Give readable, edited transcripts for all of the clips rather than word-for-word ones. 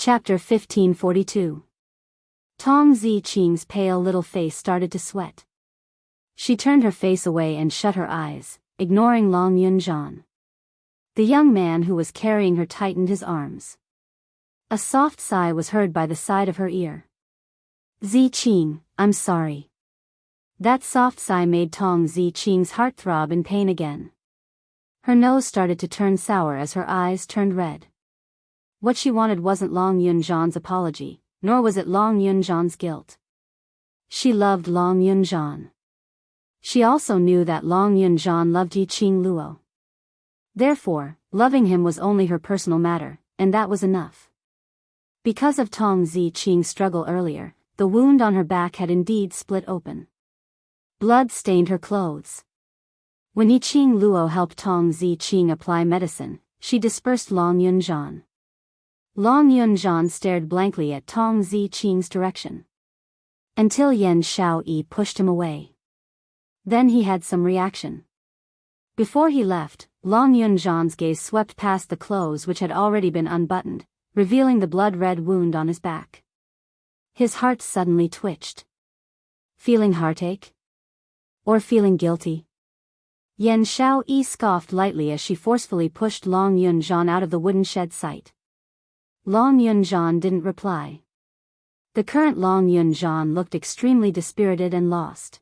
Chapter 1542. Tong Ziqing's pale little face started to sweat. She turned her face away and shut her eyes, ignoring Long Yunjian. The young man who was carrying her tightened his arms. A soft sigh was heard by the side of her ear. Ziqing, I'm sorry. That soft sigh made Tong Ziqing's heart throb in pain again. Her nose started to turn sour as her eyes turned red. What she wanted wasn't Long Yunjian's apology, nor was it Long Yunjian's guilt. She loved Long Yunjian. She also knew that Long Yunjian loved Yiqing Luo. Therefore, loving him was only her personal matter, and that was enough. Because of Tong Ziqing's struggle earlier, the wound on her back had indeed split open. Blood stained her clothes. When Yiqing Luo helped Tong Ziqing apply medicine, she dispersed Long Yunjian. Long Yunjian stared blankly at Tong Ziqing's direction. Until Yan Shaoyi pushed him away. Then he had some reaction. Before he left, Long Yunjian's gaze swept past the clothes which had already been unbuttoned, revealing the blood-red wound on his back. His heart suddenly twitched. Feeling heartache? Or feeling guilty? Yan Shaoyi scoffed lightly as she forcefully pushed Long Yunjian out of the wooden shed site. Long Yunjian didn't reply. The current Long Yunjian looked extremely dispirited and lost.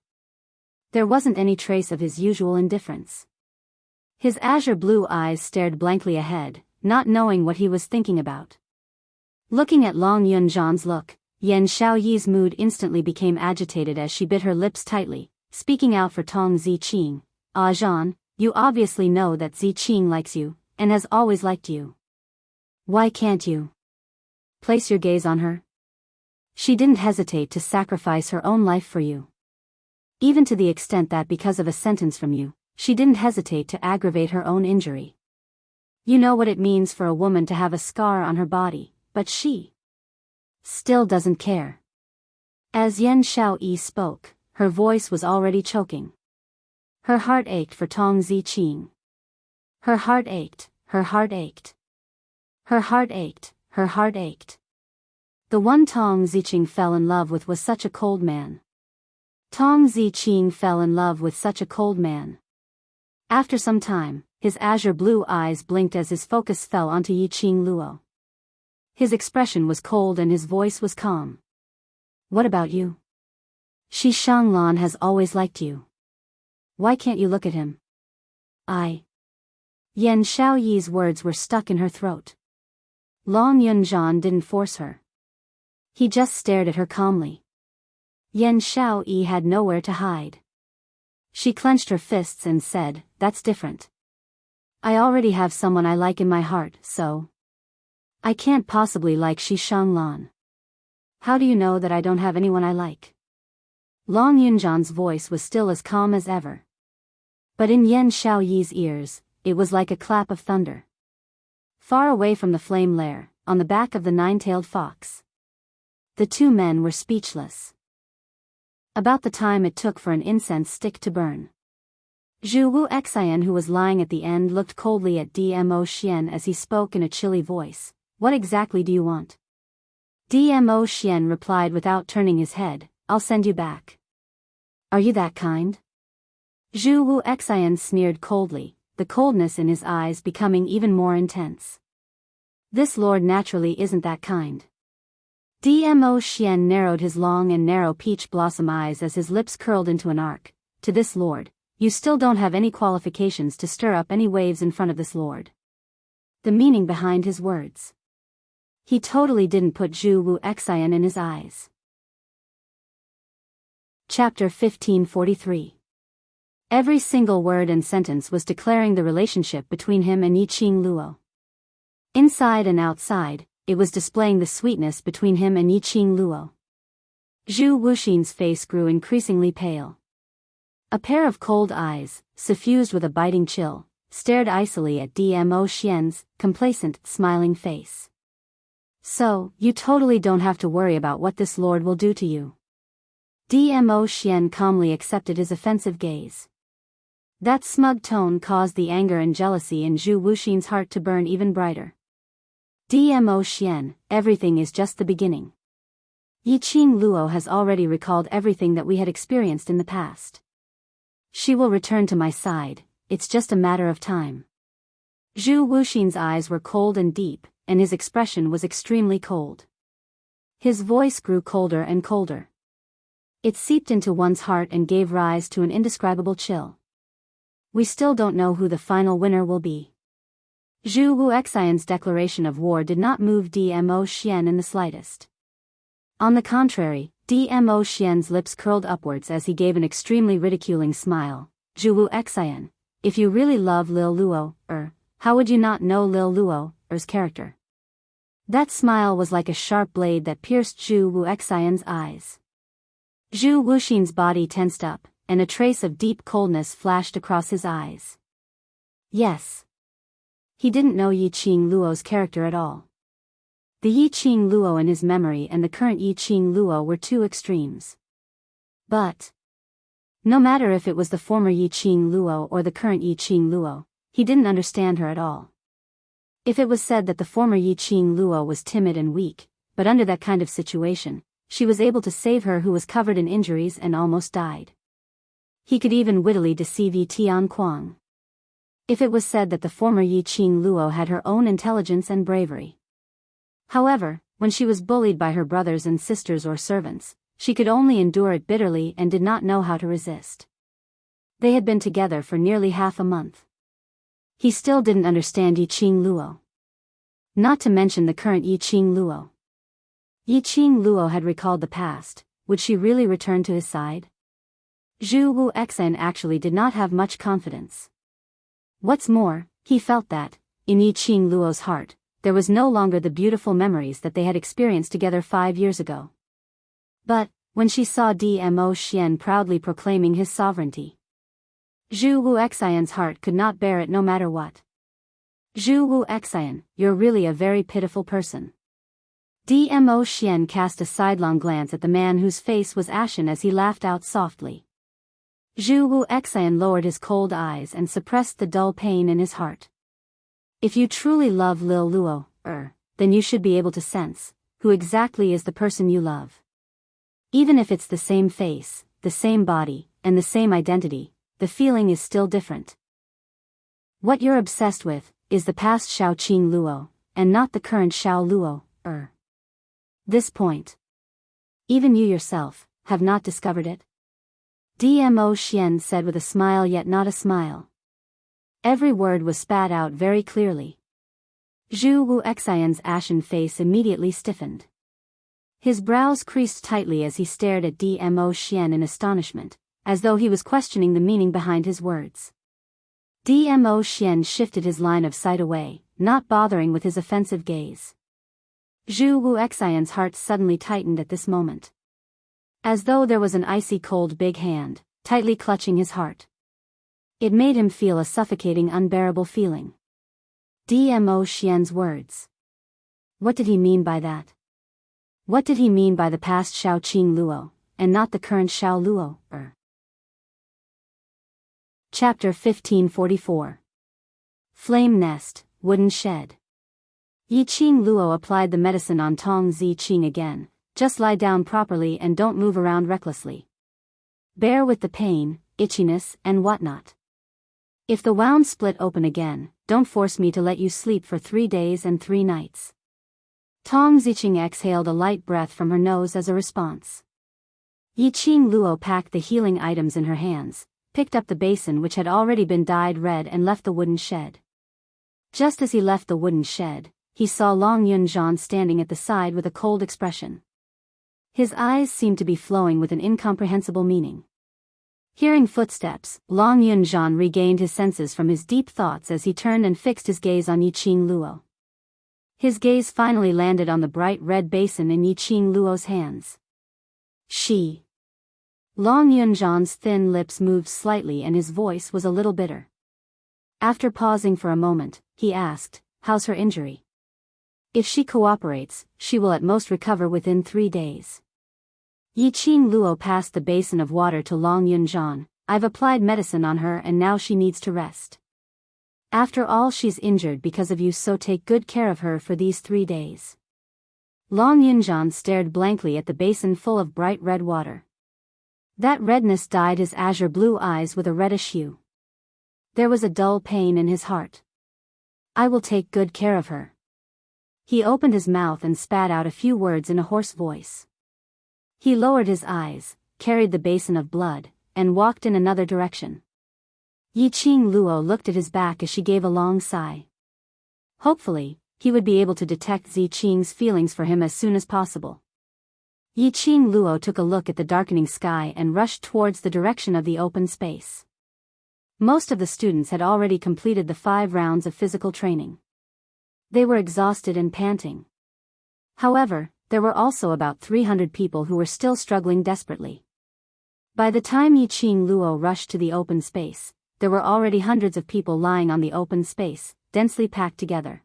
There wasn't any trace of his usual indifference. His azure blue eyes stared blankly ahead, not knowing what he was thinking about. Looking at Long Yunjian's look, Yan Shaoyi's mood instantly became agitated as she bit her lips tightly, speaking out for Tong Ziqing. "Ah Zhan, you obviously know that Ziqing likes you, and has always liked you. Why can't you place your gaze on her? She didn't hesitate to sacrifice her own life for you. Even to the extent that because of a sentence from you, she didn't hesitate to aggravate her own injury. You know what it means for a woman to have a scar on her body, but she still doesn't care." As Yan Shaoyi spoke, her voice was already choking. Her heart ached for Tong Ziqing. Her heart ached, her heart ached. Her heart ached, her heart ached. The one Tong Ziqing fell in love with was such a cold man. Tong Ziqing fell in love with such a cold man. After some time, his azure blue eyes blinked as his focus fell onto Yiqing Luo. His expression was cold and his voice was calm. "What about you? Shi Shanglan has always liked you. Why can't you look at him?" Yan Shaoyi's words were stuck in her throat. Long Yunjian didn't force her. He just stared at her calmly. Yan Shaoyi had nowhere to hide. She clenched her fists and said, "That's different. I already have someone I like in my heart, so I can't possibly like Shi Shanglan. How do you know that I don't have anyone I like?" Long Yunjian's voice was still as calm as ever. But in Yan Shaoyi's ears, it was like a clap of thunder. Far away from the flame lair, on the back of the nine-tailed fox, the two men were speechless. About the time it took for an incense stick to burn, Zhu Wu Xian, who was lying at the end, looked coldly at Dmo Xian as he spoke in a chilly voice. "What exactly do you want?" Dmo Xian replied without turning his head, "I'll send you back." "Are you that kind?" Zhu Wu Xian sneered coldly, the coldness in his eyes becoming even more intense. "This lord naturally isn't that kind." Dmo Xian narrowed his long and narrow peach blossom eyes as his lips curled into an arc. "To this lord, you still don't have any qualifications to stir up any waves in front of this lord." The meaning behind his words. He totally didn't put Zhu Wu Xian in his eyes. Chapter 1543. Every single word and sentence was declaring the relationship between him and Yiqing Luo. Inside and outside, it was displaying the sweetness between him and Yiqing Luo. Zhu Wuxin's face grew increasingly pale. A pair of cold eyes, suffused with a biting chill, stared icily at Dmo Xian's complacent, smiling face. "So, you totally don't have to worry about what this lord will do to you." Dmo Xian calmly accepted his offensive gaze. That smug tone caused the anger and jealousy in Zhu Wuxin's heart to burn even brighter. Dmo Xian, everything is just the beginning. Yiqing Luo has already recalled everything that we had experienced in the past. She will return to my side, it's just a matter of time. Zhu Wuxin's eyes were cold and deep, and his expression was extremely cold. His voice grew colder and colder. It seeped into one's heart and gave rise to an indescribable chill. We still don't know who the final winner will be. Zhu Wuxian's declaration of war did not move Dmo Xian in the slightest. On the contrary, Dmo Xian's lips curled upwards as he gave an extremely ridiculing smile. Zhu Wuxian, if you really love Lil Luo, how would you not know Lil Luo's character? That smile was like a sharp blade that pierced Zhu Wuxian's eyes. Zhu Wuxin's body tensed up, and a trace of deep coldness flashed across his eyes. Yes. He didn't know Yiqing Luo's character at all. The Yiqing Luo in his memory and the current Yiqing Luo were two extremes. But no matter if it was the former Yiqing Luo or the current Yiqing Luo, he didn't understand her at all. If it was said that the former Yiqing Luo was timid and weak, but under that kind of situation, she was able to save her who was covered in injuries and almost died. He could even wittily deceive Yi Tianquang. If it was said that the former Yiqing Luo had her own intelligence and bravery. However, when she was bullied by her brothers and sisters or servants, she could only endure it bitterly and did not know how to resist. They had been together for nearly half a month. He still didn't understand Yiqing Luo. Not to mention the current Yiqing Luo. Yiqing Luo had recalled the past. Would she really return to his side? Zhu Wuxian actually did not have much confidence. What's more, he felt that, in Yiqing Luo's heart, there was no longer the beautiful memories that they had experienced together 5 years ago. But, when she saw Dmo Xian proudly proclaiming his sovereignty, Zhu Wuxian's heart could not bear it no matter what. Zhu Wuxian, you're really a very pitiful person. Dmo Xian cast a sidelong glance at the man whose face was ashen as he laughed out softly. Zhu Wuxian lowered his cold eyes and suppressed the dull pain in his heart. If you truly love Lil Luo, then you should be able to sense who exactly is the person you love. Even if it's the same face, the same body, and the same identity, the feeling is still different. What you're obsessed with is the past Shaoqing Luo, and not the current Xiao Luo, This point. Even you yourself have not discovered it. Dmo Xian said with a smile yet not a smile. Every word was spat out very clearly. Zhu Wuxian's ashen face immediately stiffened. His brows creased tightly as he stared at Dmo Xian in astonishment, as though he was questioning the meaning behind his words. Dmo Xian shifted his line of sight away, not bothering with his offensive gaze. Zhu Wuxian's heart suddenly tightened at this moment. As though there was an icy cold big hand, tightly clutching his heart. It made him feel a suffocating unbearable feeling. Dmo Xian's words. What did he mean by that? What did he mean by the past Shaoqing Luo, and not the current Xiao Luo, Chapter 1544. Flame Nest, Wooden Shed. Yiqing Luo applied the medicine on Tong Ziqing again. Just lie down properly and don't move around recklessly. Bear with the pain, itchiness, and whatnot. If the wound split open again, don't force me to let you sleep for 3 days and 3 nights. Tong Ziqing exhaled a light breath from her nose as a response. Yiqing Luo packed the healing items in her hands, picked up the basin which had already been dyed red and left the wooden shed. Just as he left the wooden shed, he saw Long Yunzhan standing at the side with a cold expression. His eyes seemed to be flowing with an incomprehensible meaning. Hearing footsteps, Long Yunzhan regained his senses from his deep thoughts as he turned and fixed his gaze on Yiqing Luo. His gaze finally landed on the bright red basin in Yiqing Luo's hands. She. Long Yunzhan's thin lips moved slightly and his voice was a little bitter. After pausing for a moment, he asked, "How's her injury?" "If she cooperates, she will at most recover within 3 days." Yiqing Luo passed the basin of water to Long Yunzhan. "I've applied medicine on her and now she needs to rest." After all, she's injured because of you, so take good care of her for these 3 days. Long Yunjian stared blankly at the basin full of bright red water. That redness dyed his azure blue eyes with a reddish hue. There was a dull pain in his heart. I will take good care of her. He opened his mouth and spat out a few words in a hoarse voice. He lowered his eyes, carried the basin of blood, and walked in another direction. Yiqing Luo looked at his back as she gave a long sigh. Hopefully, he would be able to detect Ziqing's feelings for him as soon as possible. Yiqing Luo took a look at the darkening sky and rushed towards the direction of the open space. Most of the students had already completed the 5 rounds of physical training. They were exhausted and panting. However, there were also about 300 people who were still struggling desperately. By the time Yiqing Luo rushed to the open space, there were already hundreds of people lying on the open space, densely packed together.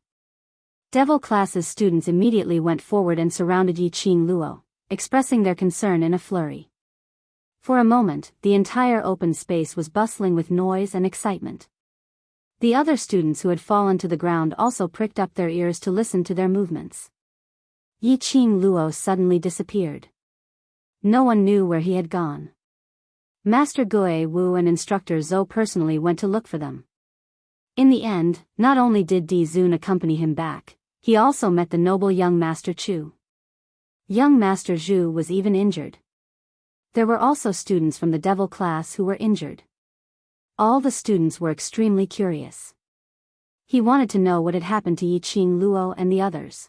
Devil Class's students immediately went forward and surrounded Yiqing Luo, expressing their concern in a flurry. For a moment, the entire open space was bustling with noise and excitement. The other students who had fallen to the ground also pricked up their ears to listen to their movements. Yiqing Luo suddenly disappeared. No one knew where he had gone. Master Gue Wu and Instructor Zhou personally went to look for them. In the end, not only did Di Zun accompany him back, he also met the noble young Master Chu. Young Master Zhu was even injured. There were also students from the Devil Class who were injured. All the students were extremely curious. He wanted to know what had happened to Yiqing Luo and the others.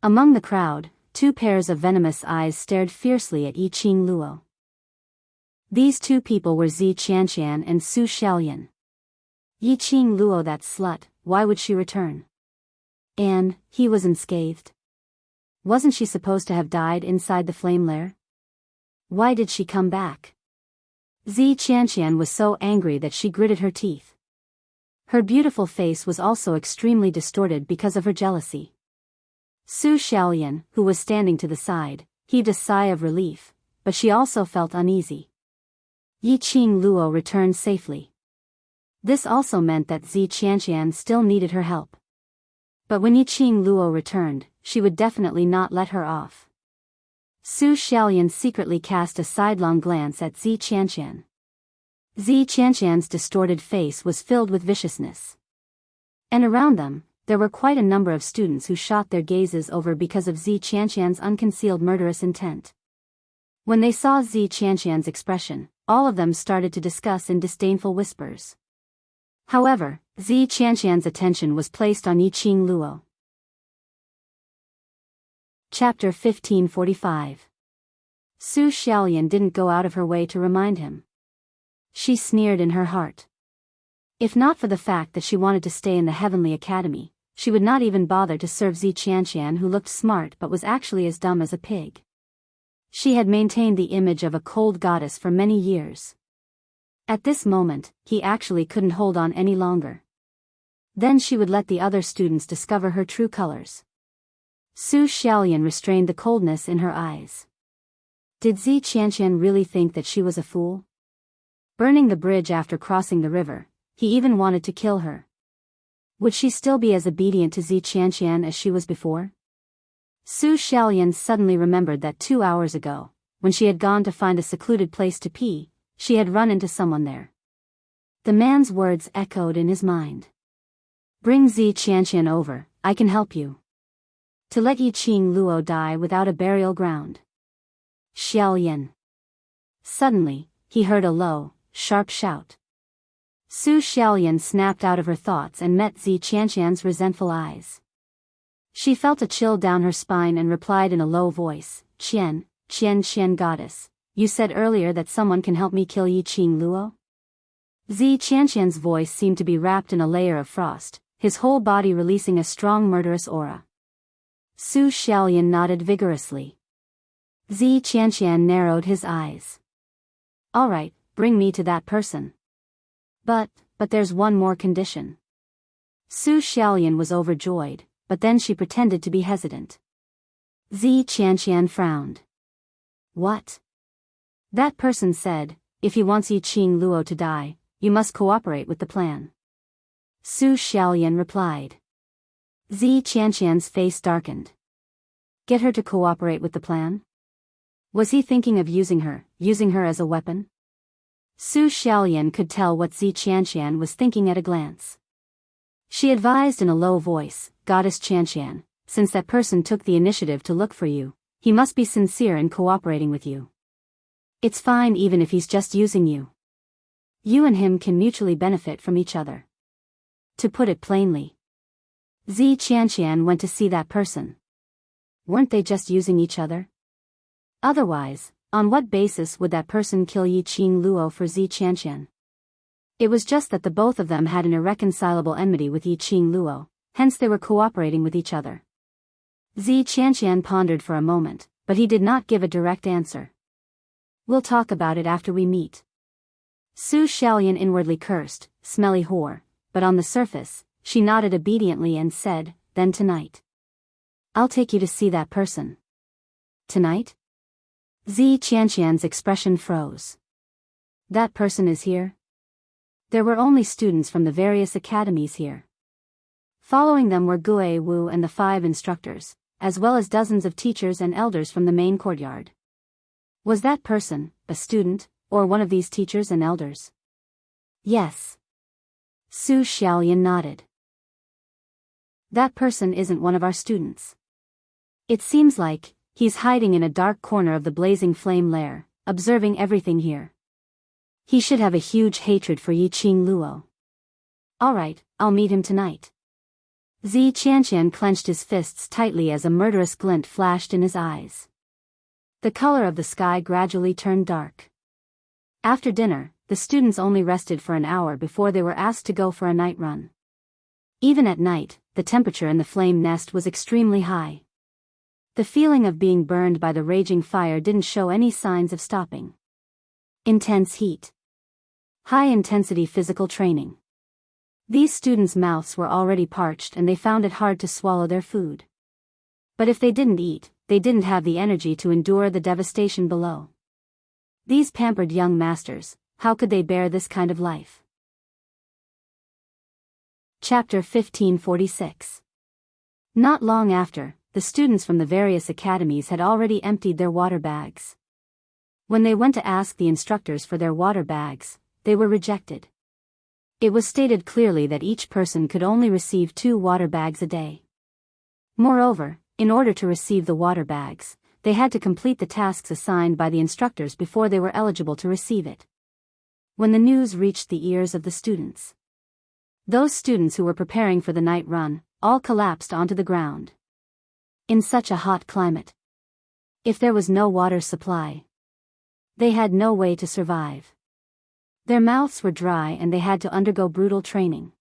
Among the crowd, 2 pairs of venomous eyes stared fiercely at Yiqing Luo. These 2 people were Zi Qianqian and Su Xiaoyan. Yiqing Luo, that slut, why would she return? And, he was unscathed. Wasn't she supposed to have died inside the flame lair? Why did she come back? Zi Qianqian was so angry that she gritted her teeth. Her beautiful face was also extremely distorted because of her jealousy. Su Xiaoyan, who was standing to the side, heaved a sigh of relief, but she also felt uneasy. Yiqing Luo returned safely. This also meant that Zi Qianqian still needed her help. But when Yiqing Luo returned, she would definitely not let her off. Su Xiaoyan secretly cast a sidelong glance at Zi Qianqian. Zi Qianqian's distorted face was filled with viciousness. And around them, there were quite a number of students who shot their gazes over because of Zi Qianqian's unconcealed murderous intent. When they saw Zi Qianqian's expression, all of them started to discuss in disdainful whispers. However, Zi Qianqian's attention was placed on Yiqing Luo. Chapter 1545. Su Xiaoyan didn't go out of her way to remind him. She sneered in her heart. If not for the fact that she wanted to stay in the Heavenly Academy, she would not even bother to serve Zi Qianqian, who looked smart but was actually as dumb as a pig. She had maintained the image of a cold goddess for many years. At this moment, he actually couldn't hold on any longer. Then she would let the other students discover her true colors. Su Xiaoyan restrained the coldness in her eyes. Did Zi Qianqian really think that she was a fool? Burning the bridge after crossing the river, he even wanted to kill her. Would she still be as obedient to Zi Qianqian as she was before? Su Xiaoyan suddenly remembered that 2 hours ago, when she had gone to find a secluded place to pee, she had run into someone there. The man's words echoed in his mind. Bring Zi Qianqian over, I can help you. To let Yiqing Luo die without a burial ground. Xiaoyan. Suddenly, he heard a low, sharp shout. Su Xiaoyan snapped out of her thoughts and met Zi Qianqian's resentful eyes. She felt a chill down her spine and replied in a low voice, Qian goddess, you said earlier that someone can help me kill Yiqing Luo? Zi Qianqian's voice seemed to be wrapped in a layer of frost, his whole body releasing a strong murderous aura. Su Xiaoyan nodded vigorously. Zi Qianqian narrowed his eyes. All right, bring me to that person. But there's one more condition. Su Xiaoyan was overjoyed, but then she pretended to be hesitant. Zi Qianqian frowned. What? That person said, if he wants Yiqing Luo to die, you must cooperate with the plan. Su Xiaoyan replied. Zi Qianqian's face darkened. Get her to cooperate with the plan? Was he thinking of using her as a weapon? Su Xiaoyan could tell what Zi Qianqian was thinking at a glance. She advised in a low voice, Goddess Qianqian, since that person took the initiative to look for you, he must be sincere in cooperating with you. It's fine even if he's just using you. You and him can mutually benefit from each other. To put it plainly, Zi Qianqian went to see that person. Weren't they just using each other? Otherwise, on what basis would that person kill Yi Qing Luo for Zi Qianqian? It was just that the both of them had an irreconcilable enmity with Yi Qing Luo, hence they were cooperating with each other. Zi Qianqian pondered for a moment, but he did not give a direct answer. We'll talk about it after we meet. Su Xiaoyan inwardly cursed, smelly whore, but on the surface, she nodded obediently and said, then tonight. I'll take you to see that person. Tonight? Zi Qianqian's expression froze. That person is here? There were only students from the various academies here. Following them were Gue Wu and the 5 instructors, as well as dozens of teachers and elders from the main courtyard. Was that person a student, or one of these teachers and elders? Yes. Su Xiaoyan nodded. That person isn't one of our students. It seems like he's hiding in a dark corner of the blazing flame lair, observing everything here. He should have a huge hatred for Yi Qing Luo. Alright, I'll meet him tonight. Zi Qianqian clenched his fists tightly as a murderous glint flashed in his eyes. The color of the sky gradually turned dark. After dinner, the students only rested for an hour before they were asked to go for a night run. Even at night, the temperature in the flame nest was extremely high. The feeling of being burned by the raging fire didn't show any signs of stopping. Intense heat. High-intensity physical training. These students' mouths were already parched and they found it hard to swallow their food. But if they didn't eat, they didn't have the energy to endure the devastation below. These pampered young masters, how could they bear this kind of life? Chapter 1546. Not long after, the students from the various academies had already emptied their water bags. When they went to ask the instructors for their water bags, they were rejected. It was stated clearly that each person could only receive 2 water bags a day. Moreover, in order to receive the water bags, they had to complete the tasks assigned by the instructors before they were eligible to receive it. When the news reached the ears of the students, those students who were preparing for the night run, all collapsed onto the ground. In such a hot climate, if there was no water supply, they had no way to survive. Their mouths were dry and they had to undergo brutal training.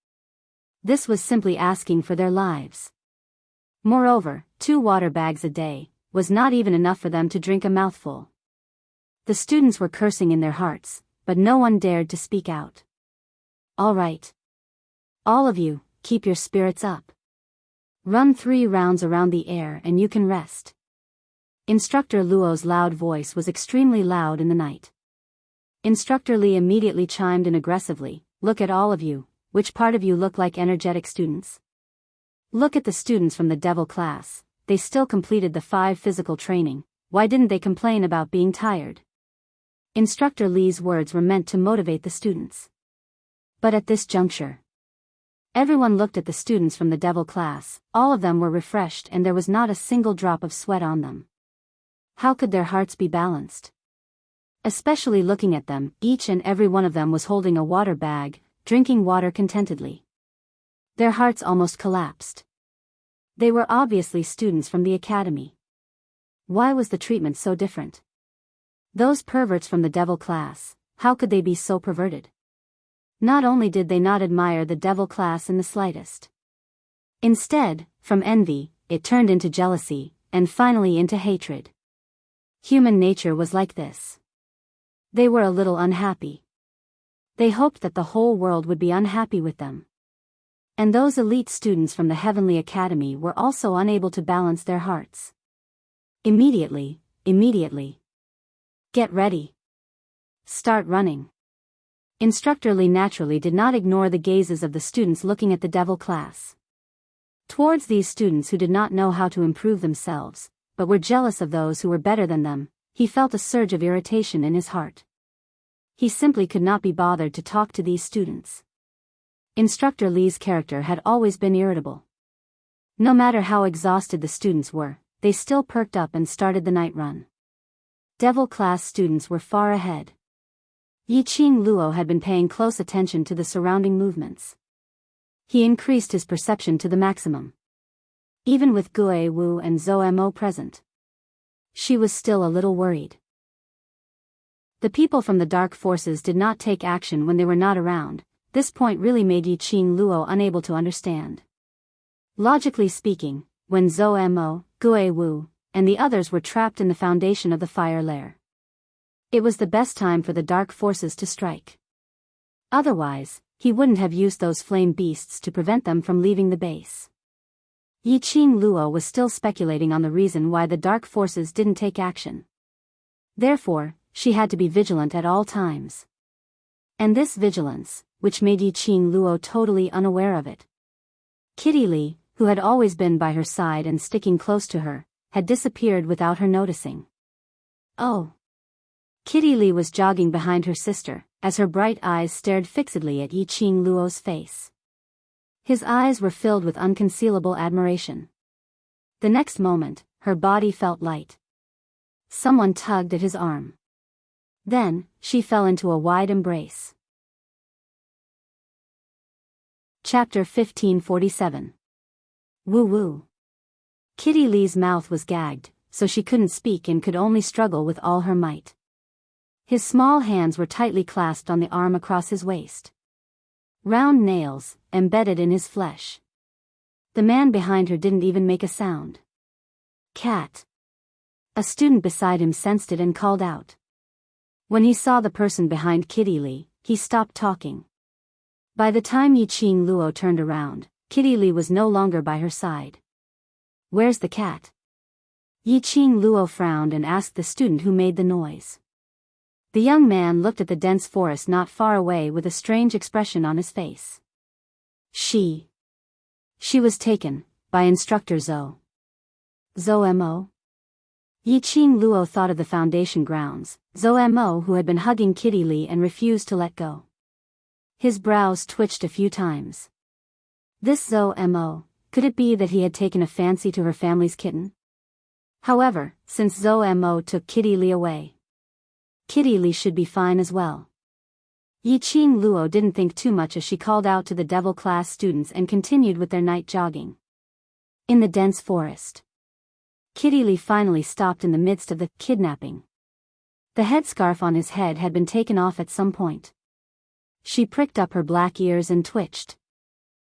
This was simply asking for their lives. Moreover, 2 water bags a day was not even enough for them to drink a mouthful. The students were cursing in their hearts, but no one dared to speak out. All right. All of you, keep your spirits up. Run 3 rounds around the air and you can rest. Instructor Luo's loud voice was extremely loud in the night. Instructor Li immediately chimed in aggressively, look at all of you, which part of you look like energetic students? Look at the students from the devil class, they still completed the 5 physical training, why didn't they complain about being tired? Instructor Li's words were meant to motivate the students. But at this juncture, everyone looked at the students from the devil class, all of them were refreshed and there was not a single drop of sweat on them. How could their hearts be balanced? Especially looking at them, each and every one of them was holding a water bag, drinking water contentedly. Their hearts almost collapsed. They were obviously students from the academy. Why was the treatment so different? Those perverts from the devil class, how could they be so perverted? Not only did they not admire the devil class in the slightest. Instead, from envy, it turned into jealousy, and finally into hatred. Human nature was like this. They were a little unhappy. They hoped that the whole world would be unhappy with them. And those elite students from the Heavenly Academy were also unable to balance their hearts. Immediately. Get ready. Start running. Instructor Lee naturally did not ignore the gazes of the students looking at the devil class. Towards these students who did not know how to improve themselves, but were jealous of those who were better than them, he felt a surge of irritation in his heart. He simply could not be bothered to talk to these students. Instructor Lee's character had always been irritable. No matter how exhausted the students were, they still perked up and started the night run. Devil class students were far ahead. Yiqing Luo had been paying close attention to the surrounding movements. He increased his perception to the maximum. Even with Gue Wu and Zhou Mo present, she was still a little worried. The people from the dark forces did not take action when they were not around. This point really made Yiqing Luo unable to understand. Logically speaking, when Zhou Mo, Gue Wu, and the others were trapped in the foundation of the fire lair, it was the best time for the dark forces to strike. Otherwise, he wouldn't have used those flame beasts to prevent them from leaving the base. Yiqing Luo was still speculating on the reason why the dark forces didn't take action. Therefore, she had to be vigilant at all times. And this vigilance, which made Yiqing Luo totally unaware of it. Kitty Lee, who had always been by her side and sticking close to her, had disappeared without her noticing. Oh! Kitty Lee was jogging behind her sister, as her bright eyes stared fixedly at Yiqing Luo's face. His eyes were filled with unconcealable admiration. The next moment, her body felt light. Someone tugged at his arm. Then, she fell into a wide embrace. Chapter 1547. Woo Woo. Kitty Lee's mouth was gagged, so she couldn't speak and could only struggle with all her might. His small hands were tightly clasped on the arm across his waist. Round nails, embedded in his flesh. The man behind her didn't even make a sound. Cat. A student beside him sensed it and called out. When he saw the person behind Kitty Lee, he stopped talking. By the time Yiqing Luo turned around, Kitty Lee was no longer by her side. Where's the cat? Yiqing Luo frowned and asked the student who made the noise. The young man looked at the dense forest not far away with a strange expression on his face. She was taken, by Instructor Zhou. Zhou Mo? Yiqing Luo thought of the foundation grounds, Zhou Mo who had been hugging Kitty Lee and refused to let go. His brows twitched a few times. This Zhou Mo, could it be that he had taken a fancy to her family's kitten? However, since Zhou Mo took Kitty Lee away, Kitty Lee should be fine as well. Yiqing Luo didn't think too much as she called out to the devil class students and continued with their night jogging. In the dense forest, Kitty Lee finally stopped in the midst of the kidnapping. The headscarf on his head had been taken off at some point. She pricked up her black ears and twitched.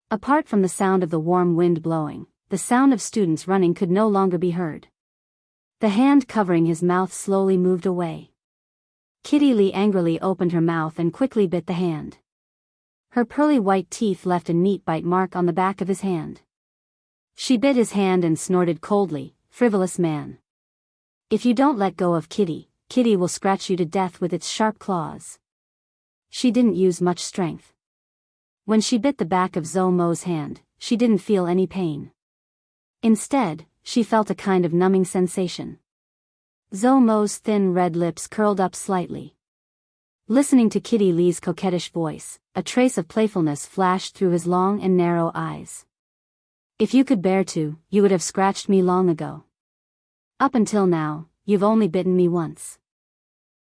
Apart from the sound of the warm wind blowing, the sound of students running could no longer be heard. The hand covering his mouth slowly moved away. Kitty Lee angrily opened her mouth and quickly bit the hand. Her pearly white teeth left a neat bite mark on the back of his hand. She bit his hand and snorted coldly, "Frivolous man. If you don't let go of Kitty, Kitty will scratch you to death with its sharp claws." She didn't use much strength. When she bit the back of Zhou Mo's hand, she didn't feel any pain. Instead, she felt a kind of numbing sensation. Zhou Mo's thin red lips curled up slightly. Listening to Kitty Lee's coquettish voice, a trace of playfulness flashed through his long and narrow eyes. "If you could bear to, you would have scratched me long ago. Up until now, you've only bitten me once.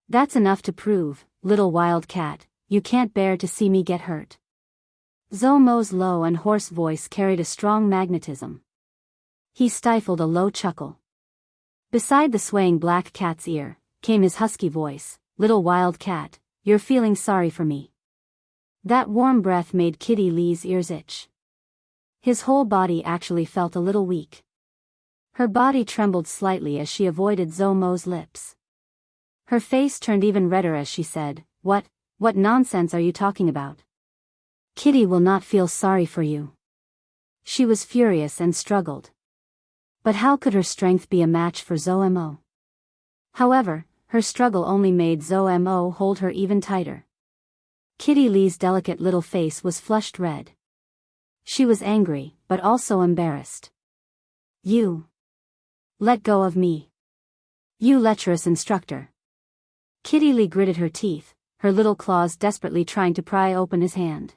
That's enough to prove, little wild cat, you can't bear to see me get hurt." Zhou Mo's low and hoarse voice carried a strong magnetism. He stifled a low chuckle. Beside the swaying black cat's ear, came his husky voice, "Little wild cat, you're feeling sorry for me." That warm breath made Kitty Lee's ears itch. His whole body actually felt a little weak. Her body trembled slightly as she avoided Zhou Mo's lips. Her face turned even redder as she said, What nonsense are you talking about? Kitty will not feel sorry for you." She was furious and struggled. But how could her strength be a match for Zhou Mo? However, her struggle only made Zhou Mo hold her even tighter. Kitty Lee's delicate little face was flushed red. She was angry, but also embarrassed. You. Let go of me. You lecherous instructor. Kitty Lee gritted her teeth, her little claws desperately trying to pry open his hand.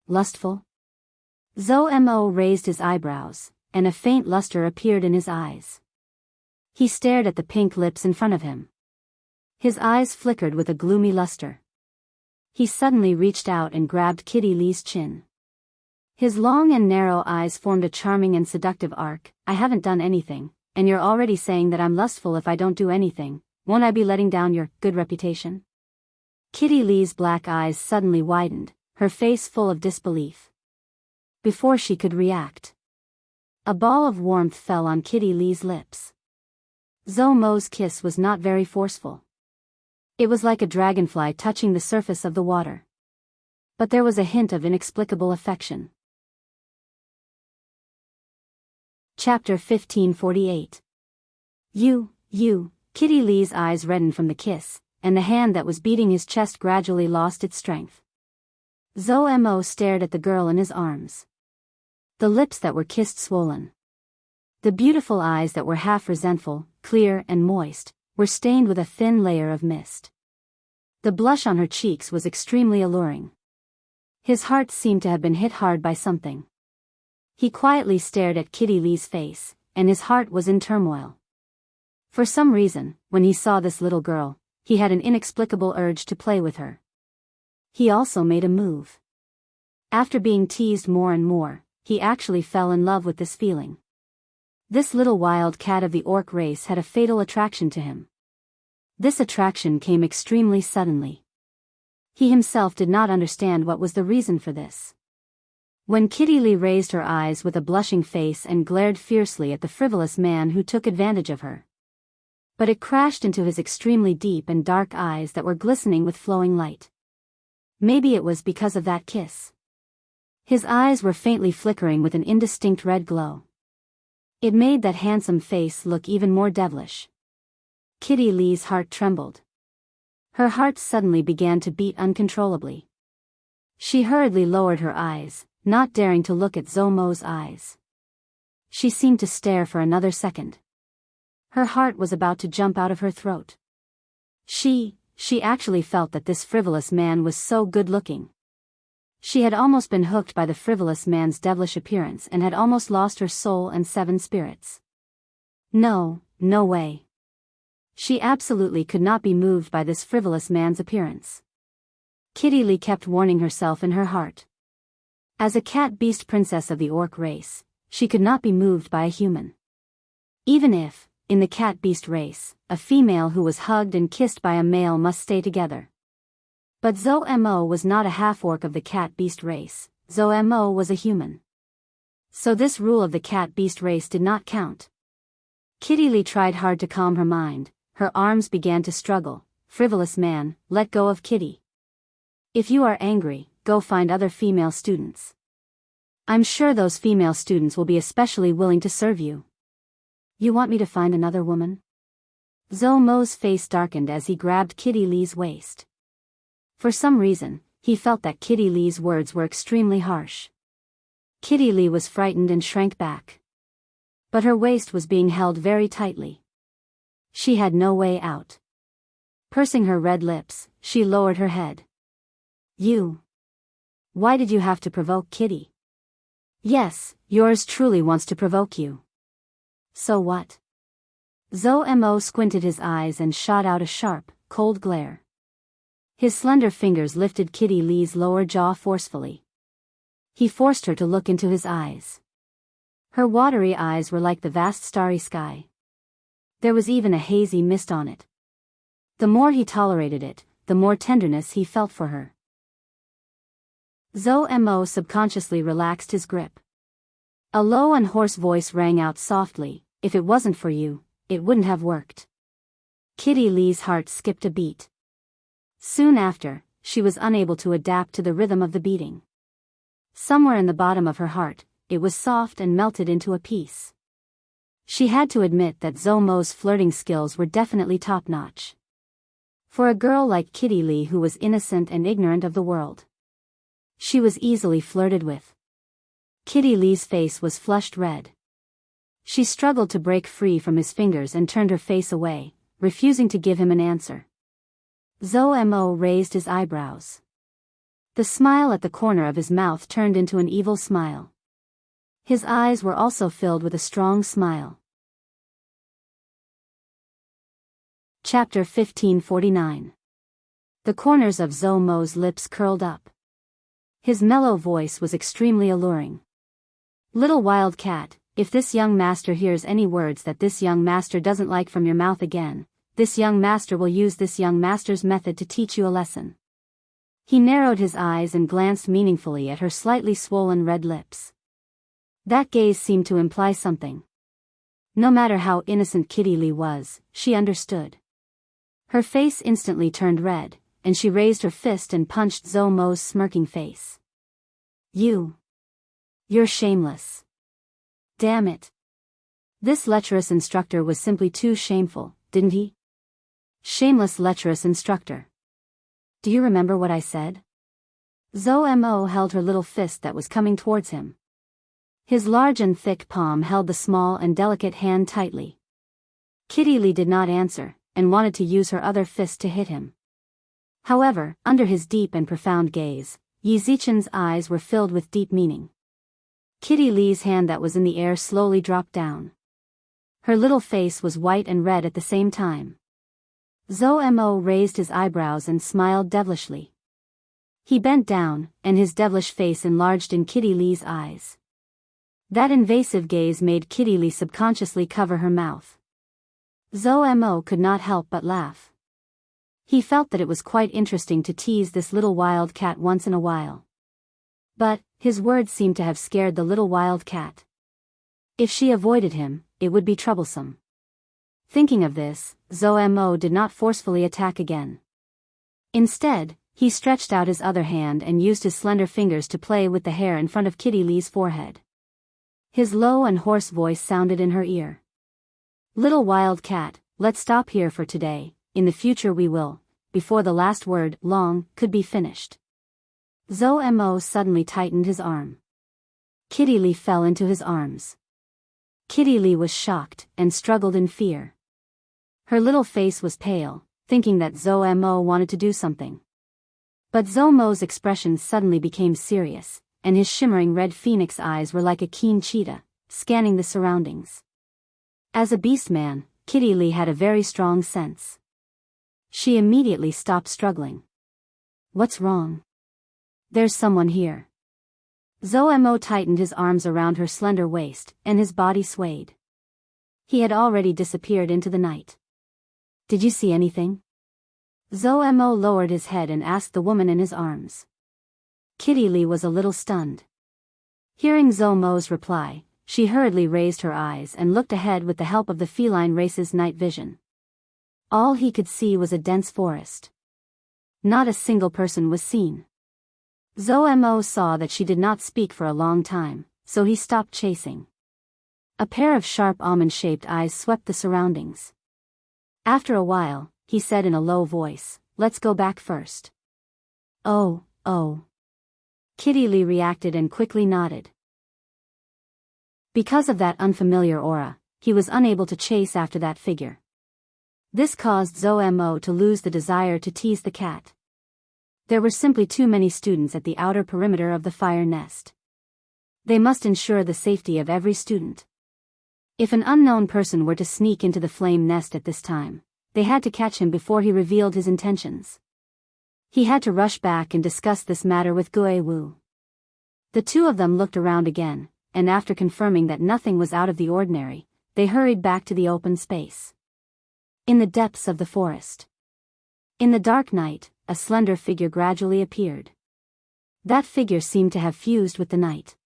Lustful? Zo-Mo raised his eyebrows, and a faint luster appeared in his eyes. He stared at the pink lips in front of him. His eyes flickered with a gloomy luster. He suddenly reached out and grabbed Kitty Lee's chin. His long and narrow eyes formed a charming and seductive arc. I haven't done anything, and you're already saying that I'm lustful if I don't do anything. Won't I be letting down your good reputation? Kitty Lee's black eyes suddenly widened, her face full of disbelief. Before she could react, a ball of warmth fell on Kitty Lee's lips. Zo-Mo's kiss was not very forceful. It was like a dragonfly touching the surface of the water. But there was a hint of inexplicable affection. Chapter 1548. You, Kitty Lee's eyes reddened from the kiss, and the hand that was beating his chest gradually lost its strength. Zo-Mo stared at the girl in his arms. The lips that were kissed swollen. The beautiful eyes that were half resentful, clear and moist, were stained with a thin layer of mist. The blush on her cheeks was extremely alluring. His heart seemed to have been hit hard by something. He quietly stared at Kitty Lee's face, and his heart was in turmoil. For some reason, when he saw this little girl, he had an inexplicable urge to play with her. He also made a move. After being teased more and more, he actually fell in love with this feeling. This little wild cat of the orc race had a fatal attraction to him. This attraction came extremely suddenly. He himself did not understand what was the reason for this. When Kitty Lee raised her eyes with a blushing face and glared fiercely at the frivolous man who took advantage of her. But it crashed into his extremely deep and dark eyes that were glistening with flowing light. Maybe it was because of that kiss. His eyes were faintly flickering with an indistinct red glow. It made that handsome face look even more devilish. Kitty Lee's heart trembled. Her heart suddenly began to beat uncontrollably. She hurriedly lowered her eyes, not daring to look at Zo-Mo's eyes. She seemed to stare for another second. Her heart was about to jump out of her throat. She actually felt that this frivolous man was so good-looking. She had almost been hooked by the frivolous man's devilish appearance and had almost lost her soul and 7 spirits. No way. She absolutely could not be moved by this frivolous man's appearance. Kitty Lee kept warning herself in her heart. As a cat-beast princess of the orc race, she could not be moved by a human. Even if, in the cat-beast race, a female who was hugged and kissed by a male must stay together. But Zo-Mo was not a half-orc of the cat-beast race, Zo-Mo was a human. So this rule of the cat-beast race did not count. Kitty Lee tried hard to calm her mind, her arms began to struggle. Frivolous man, let go of Kitty. If you are angry, go find other female students. I'm sure those female students will be especially willing to serve you. You want me to find another woman? Zo-Mo's face darkened as he grabbed Kitty Lee's waist. For some reason, he felt that Kitty Lee's words were extremely harsh. Kitty Lee was frightened and shrank back. But her waist was being held very tightly. She had no way out. Pursing her red lips, she lowered her head. You. Why did you have to provoke Kitty? Yes, yours truly wants to provoke you. So what? Zo-Mo squinted his eyes and shot out a sharp, cold glare. His slender fingers lifted Kitty Lee's lower jaw forcefully. He forced her to look into his eyes. Her watery eyes were like the vast starry sky. There was even a hazy mist on it. The more he tolerated it, the more tenderness he felt for her. Zo-Mo subconsciously relaxed his grip. A low and hoarse voice rang out softly, if it wasn't for you, it wouldn't have worked. Kitty Lee's heart skipped a beat. Soon after, she was unable to adapt to the rhythm of the beating. Somewhere in the bottom of her heart, it was soft and melted into a piece. She had to admit that Zo-Mo's flirting skills were definitely top-notch. For a girl like Kitty Lee who was innocent and ignorant of the world, she was easily flirted with. Kitty Lee's face was flushed red. She struggled to break free from his fingers and turned her face away, refusing to give him an answer. Zhou Mo raised his eyebrows. The smile at the corner of his mouth turned into an evil smile. His eyes were also filled with a strong smile. Chapter 1549. The corners of Zhou Mo's lips curled up. His mellow voice was extremely alluring. Little wild cat, if this young master hears any words that this young master doesn't like from your mouth again, this young master will use this young master's method to teach you a lesson. He narrowed his eyes and glanced meaningfully at her slightly swollen red lips. That gaze seemed to imply something. No matter how innocent Kitty Lee was, she understood. Her face instantly turned red, and she raised her fist and punched Zhou Mo's smirking face. You're shameless. Damn it. This lecherous instructor was simply too shameful, didn't he? Shameless lecherous instructor. Do you remember what I said? Zhou Mo held her little fist that was coming towards him. His large and thick palm held the small and delicate hand tightly. Kitty Lee did not answer, and wanted to use her other fist to hit him. However, under his deep and profound gaze, Yi Zichen's eyes were filled with deep meaning. Kitty Lee's hand that was in the air slowly dropped down. Her little face was white and red at the same time. Zhou Mo raised his eyebrows and smiled devilishly. He bent down, and his devilish face enlarged in Kitty Lee's eyes. That invasive gaze made Kitty Lee subconsciously cover her mouth. Zhou Mo could not help but laugh. He felt that it was quite interesting to tease this little wild cat once in a while. But his words seemed to have scared the little wild cat. If she avoided him, it would be troublesome. Thinking of this, Zhou Mo did not forcefully attack again. Instead, he stretched out his other hand and used his slender fingers to play with the hair in front of Kitty Lee's forehead. His low and hoarse voice sounded in her ear. Little wild cat, let's stop here for today, in the future we will, before the last word, long, could be finished. Zhou Mo suddenly tightened his arm. Kitty Lee fell into his arms. Kitty Lee was shocked and struggled in fear. Her little face was pale, thinking that Zhou Mo wanted to do something. But Zhou Mo's expression suddenly became serious, and his shimmering red phoenix eyes were like a keen cheetah, scanning the surroundings. As a beast man, Kitty Lee had a very strong sense. She immediately stopped struggling. What's wrong? There's someone here. Zhou Mo tightened his arms around her slender waist, and his body swayed. He had already disappeared into the night. Did you see anything? Zhou Mo lowered his head and asked the woman in his arms. Kitty Lee was a little stunned. Hearing Zhou Mo's reply, she hurriedly raised her eyes and looked ahead with the help of the feline race's night vision. All he could see was a dense forest. Not a single person was seen. Zhou Mo saw that she did not speak for a long time, so he stopped chasing. A pair of sharp almond-shaped eyes swept the surroundings. After a while, he said in a low voice, "Let's go back first." Oh. Kitty Lee reacted and quickly nodded. Because of that unfamiliar aura, he was unable to chase after that figure. This caused Zhou Mo to lose the desire to tease the cat. There were simply too many students at the outer perimeter of the fire nest. They must ensure the safety of every student. If an unknown person were to sneak into the flame nest at this time, they had to catch him before he revealed his intentions. He had to rush back and discuss this matter with Gue Wu. The two of them looked around again, and after confirming that nothing was out of the ordinary, they hurried back to the open space. In the depths of the forest. In the dark night, a slender figure gradually appeared. That figure seemed to have fused with the night.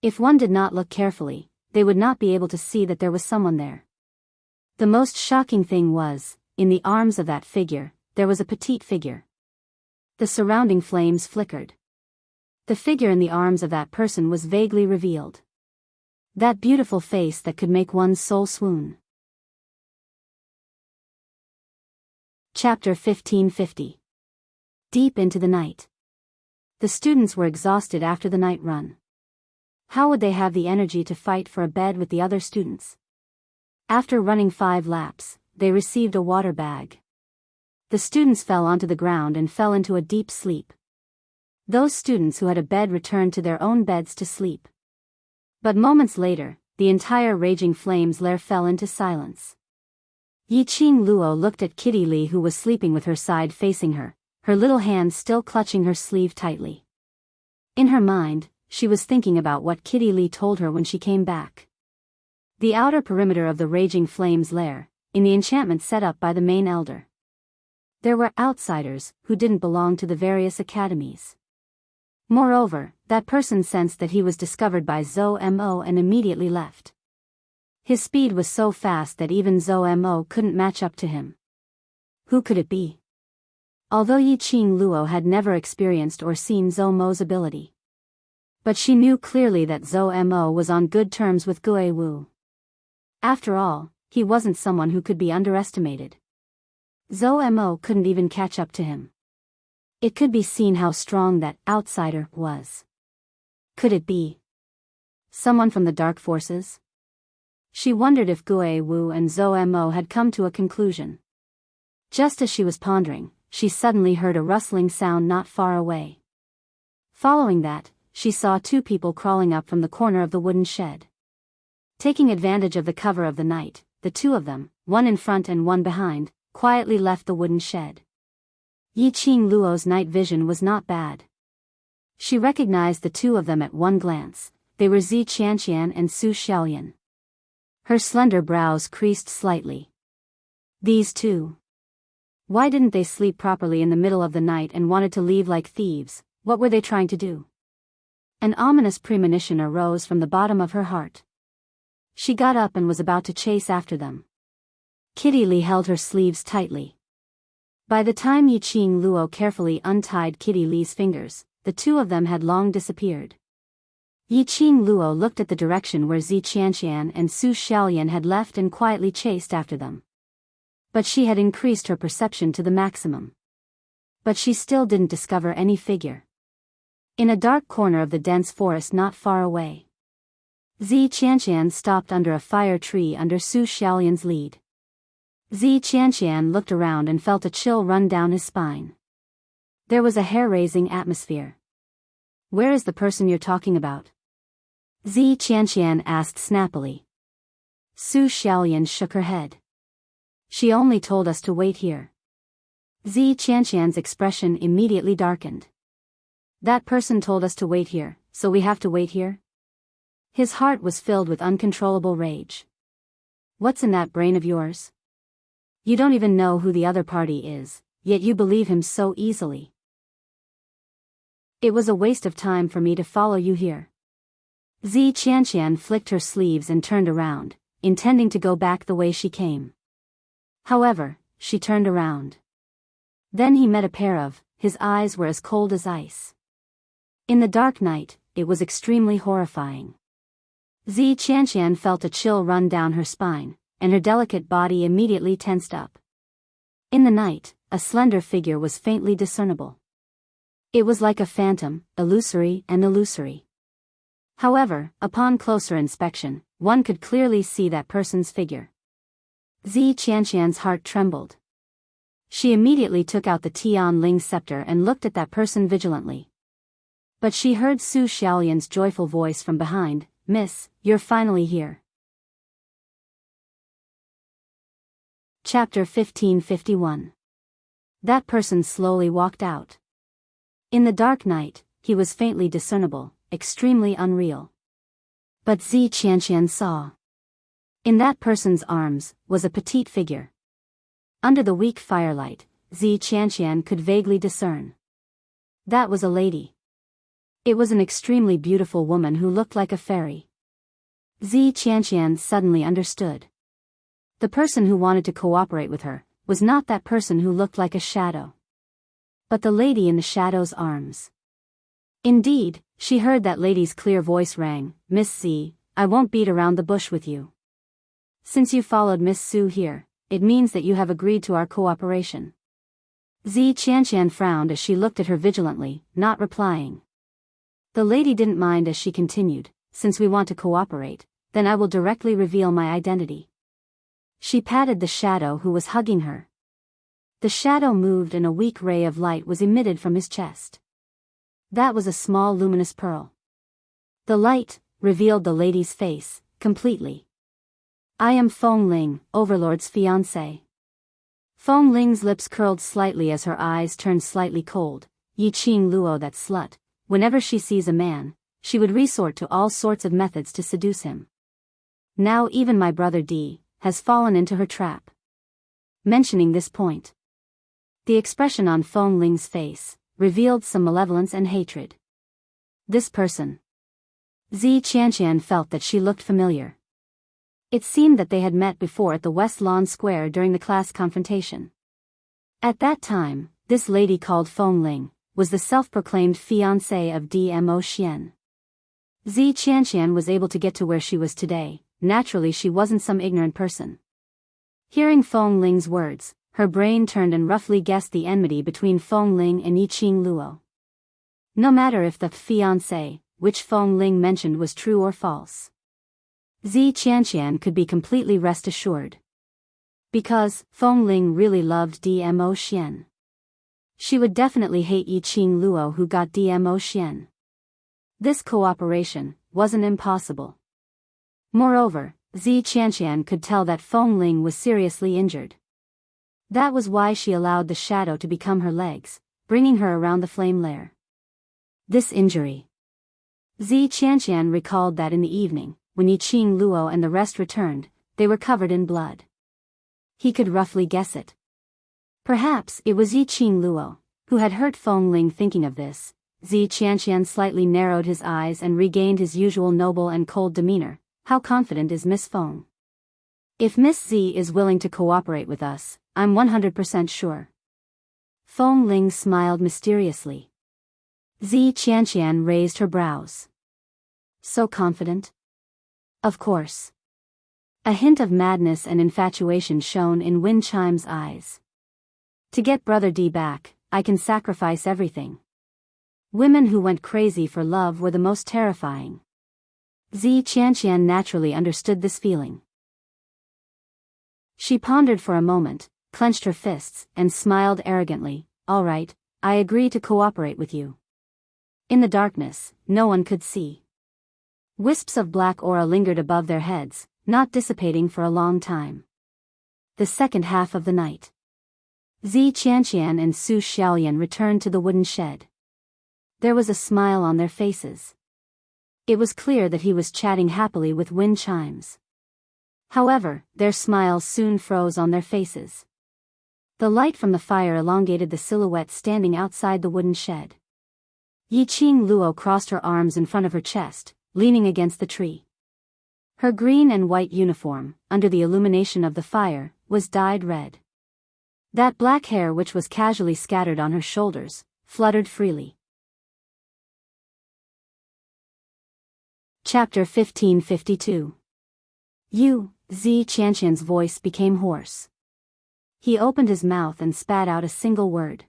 If one did not look carefully, they would not be able to see that there was someone there. The most shocking thing was, in the arms of that figure, there was a petite figure. The surrounding flames flickered. The figure in the arms of that person was vaguely revealed. That beautiful face that could make one's soul swoon. Chapter 1550. Deep into the night. The students were exhausted after the night run. How would they have the energy to fight for a bed with the other students? After running 5 laps, they received a water bag. The students fell onto the ground and fell into a deep sleep. Those students who had a bed returned to their own beds to sleep. But moments later, the entire Raging Flames lair fell into silence. Yiqing Luo looked at Kitty Li, who was sleeping with her side facing her, her little hand still clutching her sleeve tightly. In her mind, she was thinking about what Kitty Li told her when she came back. The outer perimeter of the Raging Flames lair, in the enchantment set up by the main elder. There were outsiders, who didn't belong to the various academies. Moreover, that person sensed that he was discovered by Zhou Mo and immediately left. His speed was so fast that even Zhou Mo couldn't match up to him. Who could it be? Although Yiqing Luo had never experienced or seen Zhou Mo's ability. But she knew clearly that Zhou Mo was on good terms with Gui Wu. After all, he wasn't someone who could be underestimated. Zhou Mo couldn't even catch up to him. It could be seen how strong that outsider was. Could it be someone from the dark forces? She wondered if Gui Wu and Zhou Mo had come to a conclusion. Just as she was pondering, she suddenly heard a rustling sound not far away. Following that, she saw 2 people crawling up from the corner of the wooden shed. Taking advantage of the cover of the night, the 2 of them, one in front and one behind, quietly left the wooden shed. Yiqing Luo's night vision was not bad. She recognized the 2 of them at one glance. They were Zi Qianqian and Su Xiaoyan. Her slender brows creased slightly. These 2. Why didn't they sleep properly in the middle of the night and wanted to leave like thieves? What were they trying to do? An ominous premonition arose from the bottom of her heart. She got up and was about to chase after them. Kitty Li held her sleeves tightly. By the time Yiqing Luo carefully untied Kitty Li's fingers, the 2 of them had long disappeared. Yiqing Luo looked at the direction where Zi Qianqian and Su Xiaoyan had left and quietly chased after them. But she had increased her perception to the maximum. But she still didn't discover any figure. In a dark corner of the dense forest not far away, Zi Qianqian stopped under a fire tree under Su Xiaoyan's lead. Zi Qianqian looked around and felt a chill run down his spine. There was a hair-raising atmosphere. Where is the person you're talking about? Zi Qianqian asked snappily. Su Xiaoyan shook her head. She only told us to wait here. Zi Qianqian's expression immediately darkened. That person told us to wait here, so we have to wait here? His heart was filled with uncontrollable rage. What's in that brain of yours? You don't even know who the other party is, yet you believe him so easily. It was a waste of time for me to follow you here. Zi Qianqian flicked her sleeves and turned around, intending to go back the way she came. However, she turned around. Then he met a pair of, his eyes were as cold as ice. In the dark night, it was extremely horrifying. Zi Qianqian felt a chill run down her spine, and her delicate body immediately tensed up. In the night, a slender figure was faintly discernible. It was like a phantom, illusory and illusory. However, upon closer inspection, one could clearly see that person's figure. Zi Qianqian's heart trembled. She immediately took out the Tian Ling scepter and looked at that person vigilantly. But she heard Su Xiaoyan's joyful voice from behind, "Miss, you're finally here." Chapter 1551. That person slowly walked out. In the dark night, he was faintly discernible, extremely unreal. But Zi Qianqian saw. In that person's arms, was a petite figure. Under the weak firelight, Zi Qianqian could vaguely discern. That was a lady. It was an extremely beautiful woman who looked like a fairy. Zi Qianqian suddenly understood. The person who wanted to cooperate with her was not that person who looked like a shadow, but the lady in the shadow's arms. Indeed, she heard that lady's clear voice rang, "Miss Z, I won't beat around the bush with you. Since you followed Miss Su here, it means that you have agreed to our cooperation." Zi Qianqian frowned as she looked at her vigilantly, not replying. The lady didn't mind as she continued, since we want to cooperate, then I will directly reveal my identity. She patted the shadow who was hugging her. The shadow moved and a weak ray of light was emitted from his chest. That was a small luminous pearl. The light revealed the lady's face, completely. I am Feng Ling, Overlord's fiancé. Feng Ling's lips curled slightly as her eyes turned slightly cold. Yi Qing Luo, that slut. Whenever she sees a man, she would resort to all sorts of methods to seduce him. Now even my brother D has fallen into her trap. Mentioning this point, the expression on Feng Ling's face revealed some malevolence and hatred. This person. Zi Qianqian felt that she looked familiar. It seemed that they had met before at the West Lawn Square during the class confrontation. At that time, this lady called Feng Ling was the self-proclaimed fiancée of Dmo Xian. Zi Qianqian was able to get to where she was today. Naturally, she wasn't some ignorant person. Hearing Feng Ling's words, her brain turned and roughly guessed the enmity between Feng Ling and Yi Qing Luo. No matter if the fiancé, which Feng Ling mentioned, was true or false, Zi Qianqian could be completely rest assured. Because Feng Ling really loved Dmo Xian, she would definitely hate Yi Qing Luo, who got Dmo Xian. This cooperation wasn't impossible. Moreover, Zi Qianqian could tell that Feng Ling was seriously injured. That was why she allowed the shadow to become her legs, bringing her around the flame lair. This injury. Zi Qianqian recalled that in the evening, when Yi Qing Luo and the rest returned, they were covered in blood. He could roughly guess it. Perhaps it was Yi Qing Luo who had hurt Feng Ling. Thinking of this, Zi Qianqian slightly narrowed his eyes and regained his usual noble and cold demeanor. How confident is Miss Feng? If Miss Z is willing to cooperate with us, I'm 100% sure. Feng Ling smiled mysteriously. Zi Qianqian raised her brows. So confident? Of course. A hint of madness and infatuation shone in Wen Chime's eyes. To get Brother D back, I can sacrifice everything. Women who went crazy for love were the most terrifying. Zi Qianqian naturally understood this feeling. She pondered for a moment, clenched her fists, and smiled arrogantly. All right, I agree to cooperate with you. In the darkness, no one could see. Wisps of black aura lingered above their heads, not dissipating for a long time. The second half of the night. Zi Qianqian and Su Xiaoyan returned to the wooden shed. There was a smile on their faces. It was clear that he was chatting happily with Wen Chimes. However, their smiles soon froze on their faces. The light from the fire elongated the silhouette standing outside the wooden shed. Yi Qing Luo crossed her arms in front of her chest, leaning against the tree. Her green and white uniform, under the illumination of the fire, was dyed red. That black hair, which was casually scattered on her shoulders, fluttered freely. Chapter 1552. Zi Qianqian's voice became hoarse. He opened his mouth and spat out a single word.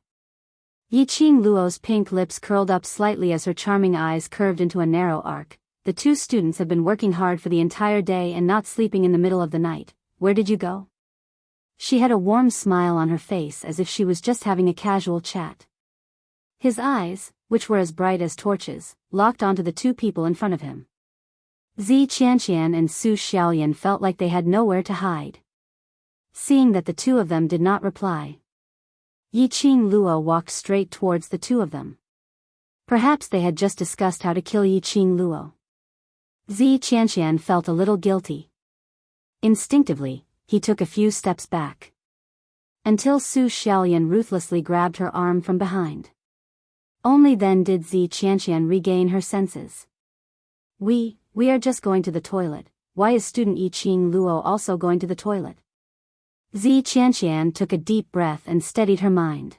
Yi Qing Luo's pink lips curled up slightly as her charming eyes curved into a narrow arc. The two students have been working hard for the entire day and not sleeping in the middle of the night. Where did you go? She had a warm smile on her face as if she was just having a casual chat. His eyes, which were as bright as torches, locked onto the two people in front of him. Zi Qianqian and Su Xiaoyan felt like they had nowhere to hide. Seeing that the two of them did not reply, Yi Qing Luo walked straight towards the two of them. Perhaps they had just discussed how to kill Yi Qing Luo. Zi Qianqian felt a little guilty. Instinctively, he took a few steps back. Until Su Xiaoyan ruthlessly grabbed her arm from behind. Only then did Zi Qianqian regain her senses. We are just going to the toilet. Why is student Yi Qing Luo also going to the toilet? Zi Qianqian took a deep breath and steadied her mind.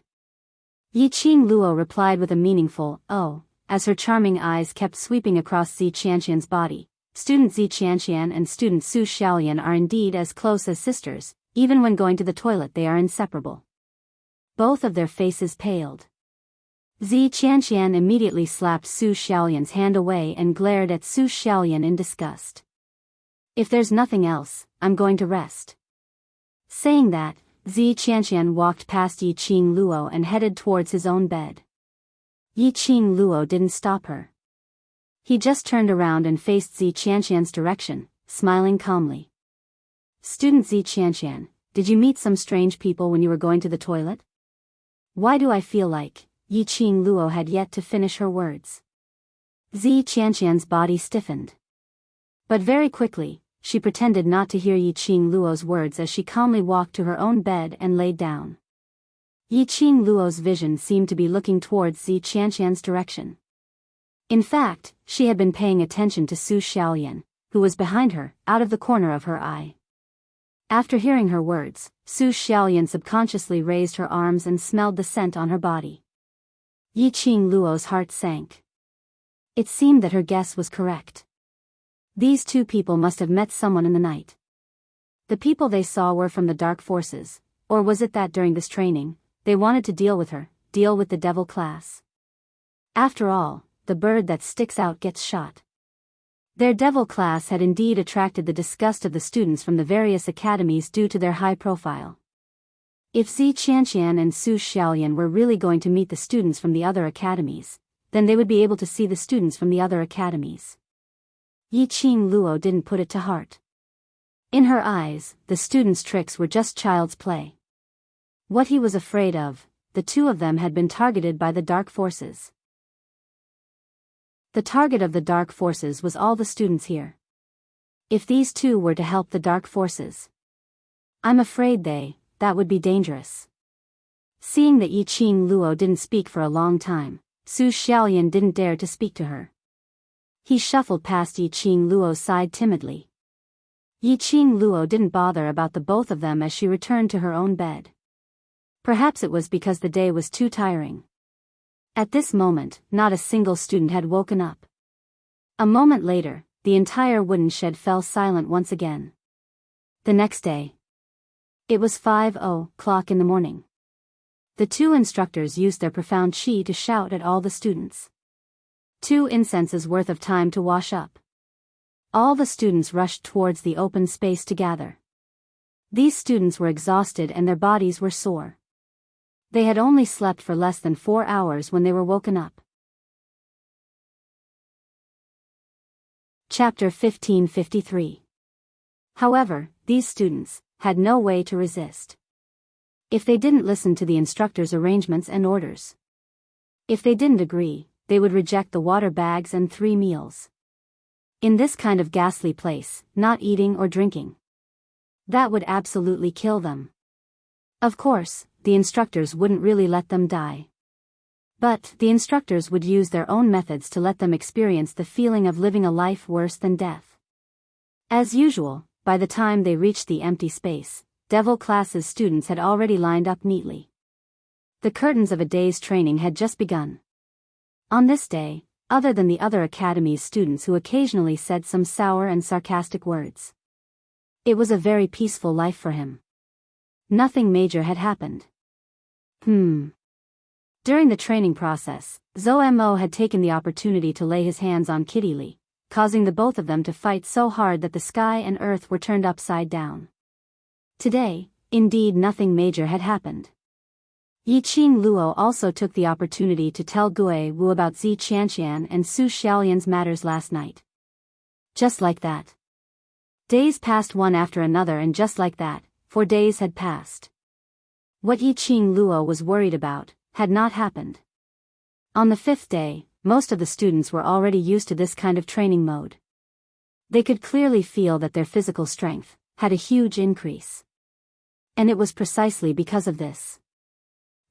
Yi Qing Luo replied with a meaningful, "Oh," as her charming eyes kept sweeping across Zi Qianqian's body. Student Zi Qianqian and student Su Xiaoyan are indeed as close as sisters. Even when going to the toilet they are inseparable. Both of their faces paled. Zi Qianqian immediately slapped Su Xiaolian's hand away and glared at Su Xiaolian in disgust. If there's nothing else, I'm going to rest. Saying that, Zi Qianqian walked past Yi Qing Luo and headed towards his own bed. Yi Qing Luo didn't stop her. He just turned around and faced Zi Qianqian's direction, smiling calmly. Student Zi Qianqian, did you meet some strange people when you were going to the toilet? Why do I feel like... Yi Qing Luo had yet to finish her words. Zi Qianqian's body stiffened. But very quickly, she pretended not to hear Yi Qing Luo's words as she calmly walked to her own bed and laid down. Yi Qing Luo's vision seemed to be looking towards Zi Qianqian's direction. In fact, she had been paying attention to Su Xiaolian, who was behind her, out of the corner of her eye. After hearing her words, Su Xiaolian subconsciously raised her arms and smelled the scent on her body. Yi Qing Luo's heart sank. It seemed that her guess was correct. These two people must have met someone in the night. The people they saw were from the dark forces, or was it that during this training, they wanted to deal with her, deal with the devil class? After all, the bird that sticks out gets shot. Their devil class had indeed attracted the disgust of the students from the various academies due to their high profile. If Zi Qianqian and Su Xiaolian were really going to meet the students from the other academies, then they would be able to see the students from the other academies. Yi Qing Luo didn't put it to heart. In her eyes, the students' tricks were just child's play. What he was afraid of, the two of them had been targeted by the dark forces. The target of the dark forces was all the students here. If these two were to help the dark forces, I'm afraid that would be dangerous. Seeing that Yi Qing Luo didn't speak for a long time, Su Xiaolian didn't dare to speak to her. He shuffled past Yi Qing Luo's side timidly. Yi Qing Luo didn't bother about the both of them as she returned to her own bed. Perhaps it was because the day was too tiring. At this moment, not a single student had woken up. A moment later, the entire wooden shed fell silent once again. The next day. It was 5:00 in the morning. The two instructors used their profound qi to shout at all the students. 2 incenses worth of time to wash up. All the students rushed towards the open space to gather. These students were exhausted and their bodies were sore. They had only slept for less than 4 hours when they were woken up. Chapter 1553. However, these students had no way to resist. If they didn't listen to the instructor's arrangements and orders. If they didn't agree, they would reject the water bags and 3 meals. In this kind of ghastly place, not eating or drinking. That would absolutely kill them. Of course, the instructors wouldn't really let them die. But the instructors would use their own methods to let them experience the feeling of living a life worse than death. As usual, by the time they reached the empty space, Devil class's students had already lined up neatly. The curtains of a day's training had just begun. On this day, other than the other academy's students who occasionally said some sour and sarcastic words, it was a very peaceful life for him. Nothing major had happened. During the training process, Zhou Mo had taken the opportunity to lay his hands on Kitty Li, causing the both of them to fight so hard that the sky and earth were turned upside down. Today, indeed nothing major had happened. Yi Qing Luo also took the opportunity to tell Gue Wu about Zi Qianqian and Su Xiaolian's matters last night. Just like that. Days passed one after another and just like that, 4 days had passed. What Yi Qing Luo was worried about had not happened. On the 5th day, most of the students were already used to this kind of training mode. They could clearly feel that their physical strength had a huge increase. And it was precisely because of this.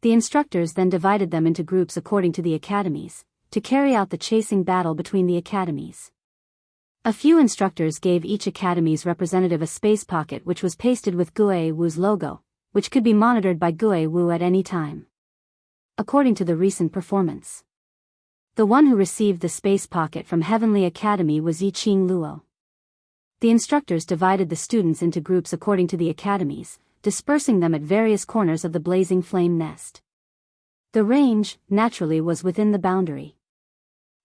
The instructors then divided them into groups according to the academies, to carry out the chasing battle between the academies. A few instructors gave each academy's representative a space pocket which was pasted with Gue Wu's logo, which could be monitored by Gue Wu at any time. According to the recent performance, the one who received the space pocket from Heavenly Academy was Yi Qing Luo. The instructors divided the students into groups according to the academies, dispersing them at various corners of the blazing flame nest. The range, naturally, was within the boundary.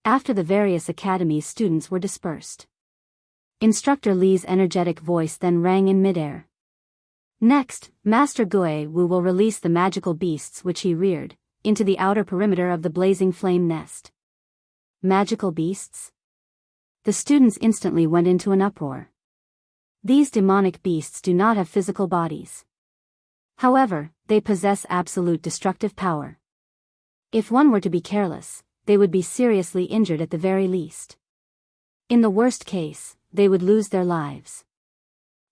After the various academies' students were dispersed, Instructor Li's energetic voice then rang in midair. Next, Master Wu will release the magical beasts which he reared, into the outer perimeter of the blazing flame nest. Magical beasts? The students instantly went into an uproar. These demonic beasts do not have physical bodies. However, they possess absolute destructive power. If one were to be careless, they would be seriously injured at the very least. In the worst case, they would lose their lives.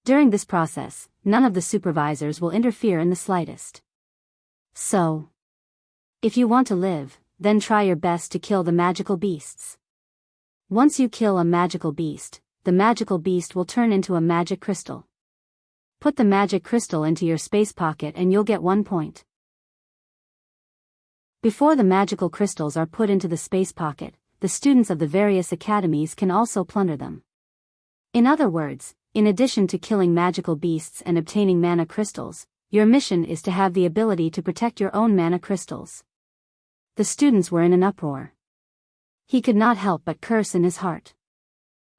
During this process, none of the supervisors will interfere in the slightest. So, if you want to live, then try your best to kill the magical beasts. Once you kill a magical beast, the magical beast will turn into a magic crystal. Put the magic crystal into your space pocket and you'll get 1 point. Before the magical crystals are put into the space pocket, the students of the various academies can also plunder them. In other words, in addition to killing magical beasts and obtaining mana crystals, your mission is to have the ability to protect your own mana crystals. The students were in an uproar. He could not help but curse in his heart.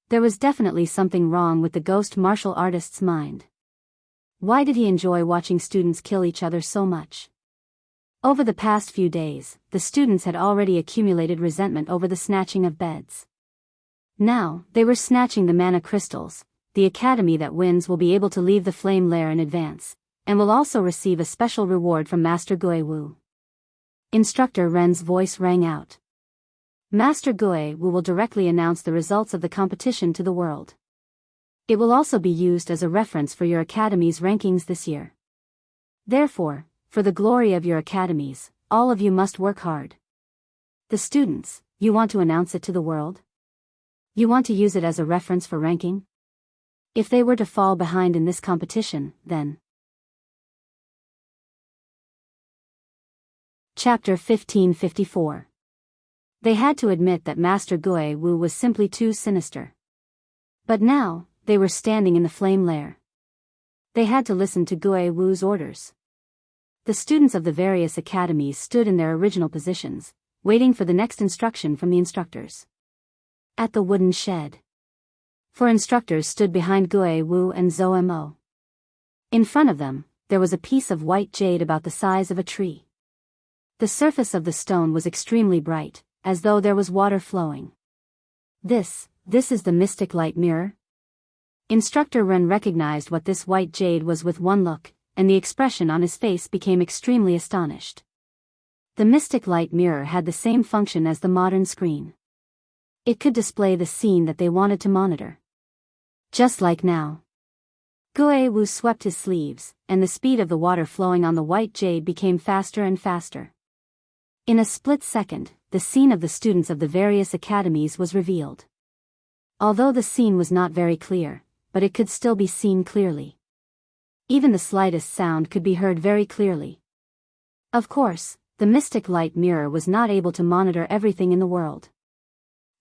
There was definitely something wrong with the ghost martial artist's mind. Why did he enjoy watching students kill each other so much? Over the past few days, the students had already accumulated resentment over the snatching of beds. Now, they were snatching the mana crystals. The academy that wins will be able to leave the flame lair in advance, and will also receive a special reward from Master Wu. Instructor Ren's voice rang out. Master Wu will directly announce the results of the competition to the world. It will also be used as a reference for your academy's rankings this year. Therefore, for the glory of your academies, all of you must work hard. The students, you want to announce it to the world? You want to use it as a reference for ranking? If they were to fall behind in this competition, then... Chapter 1554. They had to admit that Master Wu was simply too sinister. But now, they were standing in the flame lair. They had to listen to Wu's orders. The students of the various academies stood in their original positions, waiting for the next instruction from the instructors. At the wooden shed, 4 instructors stood behind Wu and Mo. In front of them, there was a piece of white jade about the size of a tree. The surface of the stone was extremely bright, as though there was water flowing. This is the mystic light mirror? Instructor Ren recognized what this white jade was with one look, and the expression on his face became extremely astonished. The mystic light mirror had the same function as the modern screen. It could display the scene that they wanted to monitor. Just like now. Wu swept his sleeves, and the speed of the water flowing on the white jade became faster and faster. In a split second, the scene of the students of the various academies was revealed. Although the scene was not very clear, but it could still be seen clearly. Even the slightest sound could be heard very clearly. Of course, the mystic light mirror was not able to monitor everything in the world.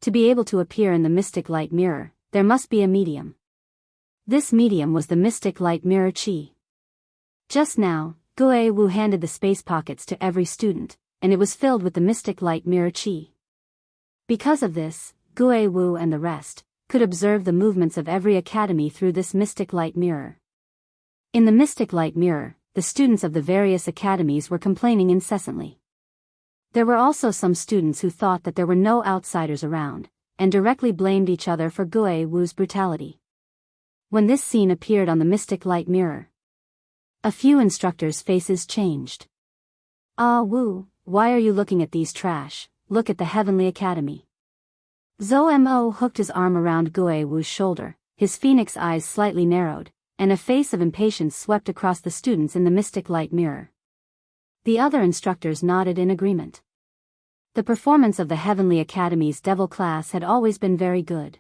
To be able to appear in the mystic light mirror, there must be a medium. This medium was the mystic light mirror Qi. Just now, Wu handed the space pockets to every student, and it was filled with the mystic light mirror Qi. Because of this, Wu and the rest could observe the movements of every academy through this mystic light mirror. In the mystic light mirror, the students of the various academies were complaining incessantly. There were also some students who thought that there were no outsiders around, and directly blamed each other for Wu's brutality. When this scene appeared on the mystic light mirror, a few instructors' faces changed. Ah Wu, why are you looking at these trash? Look at the Heavenly Academy. Mo hooked his arm around Wu's shoulder, his phoenix eyes slightly narrowed, and a face of impatience swept across the students in the mystic light mirror. The other instructors nodded in agreement. The performance of the Heavenly Academy's devil class had always been very good.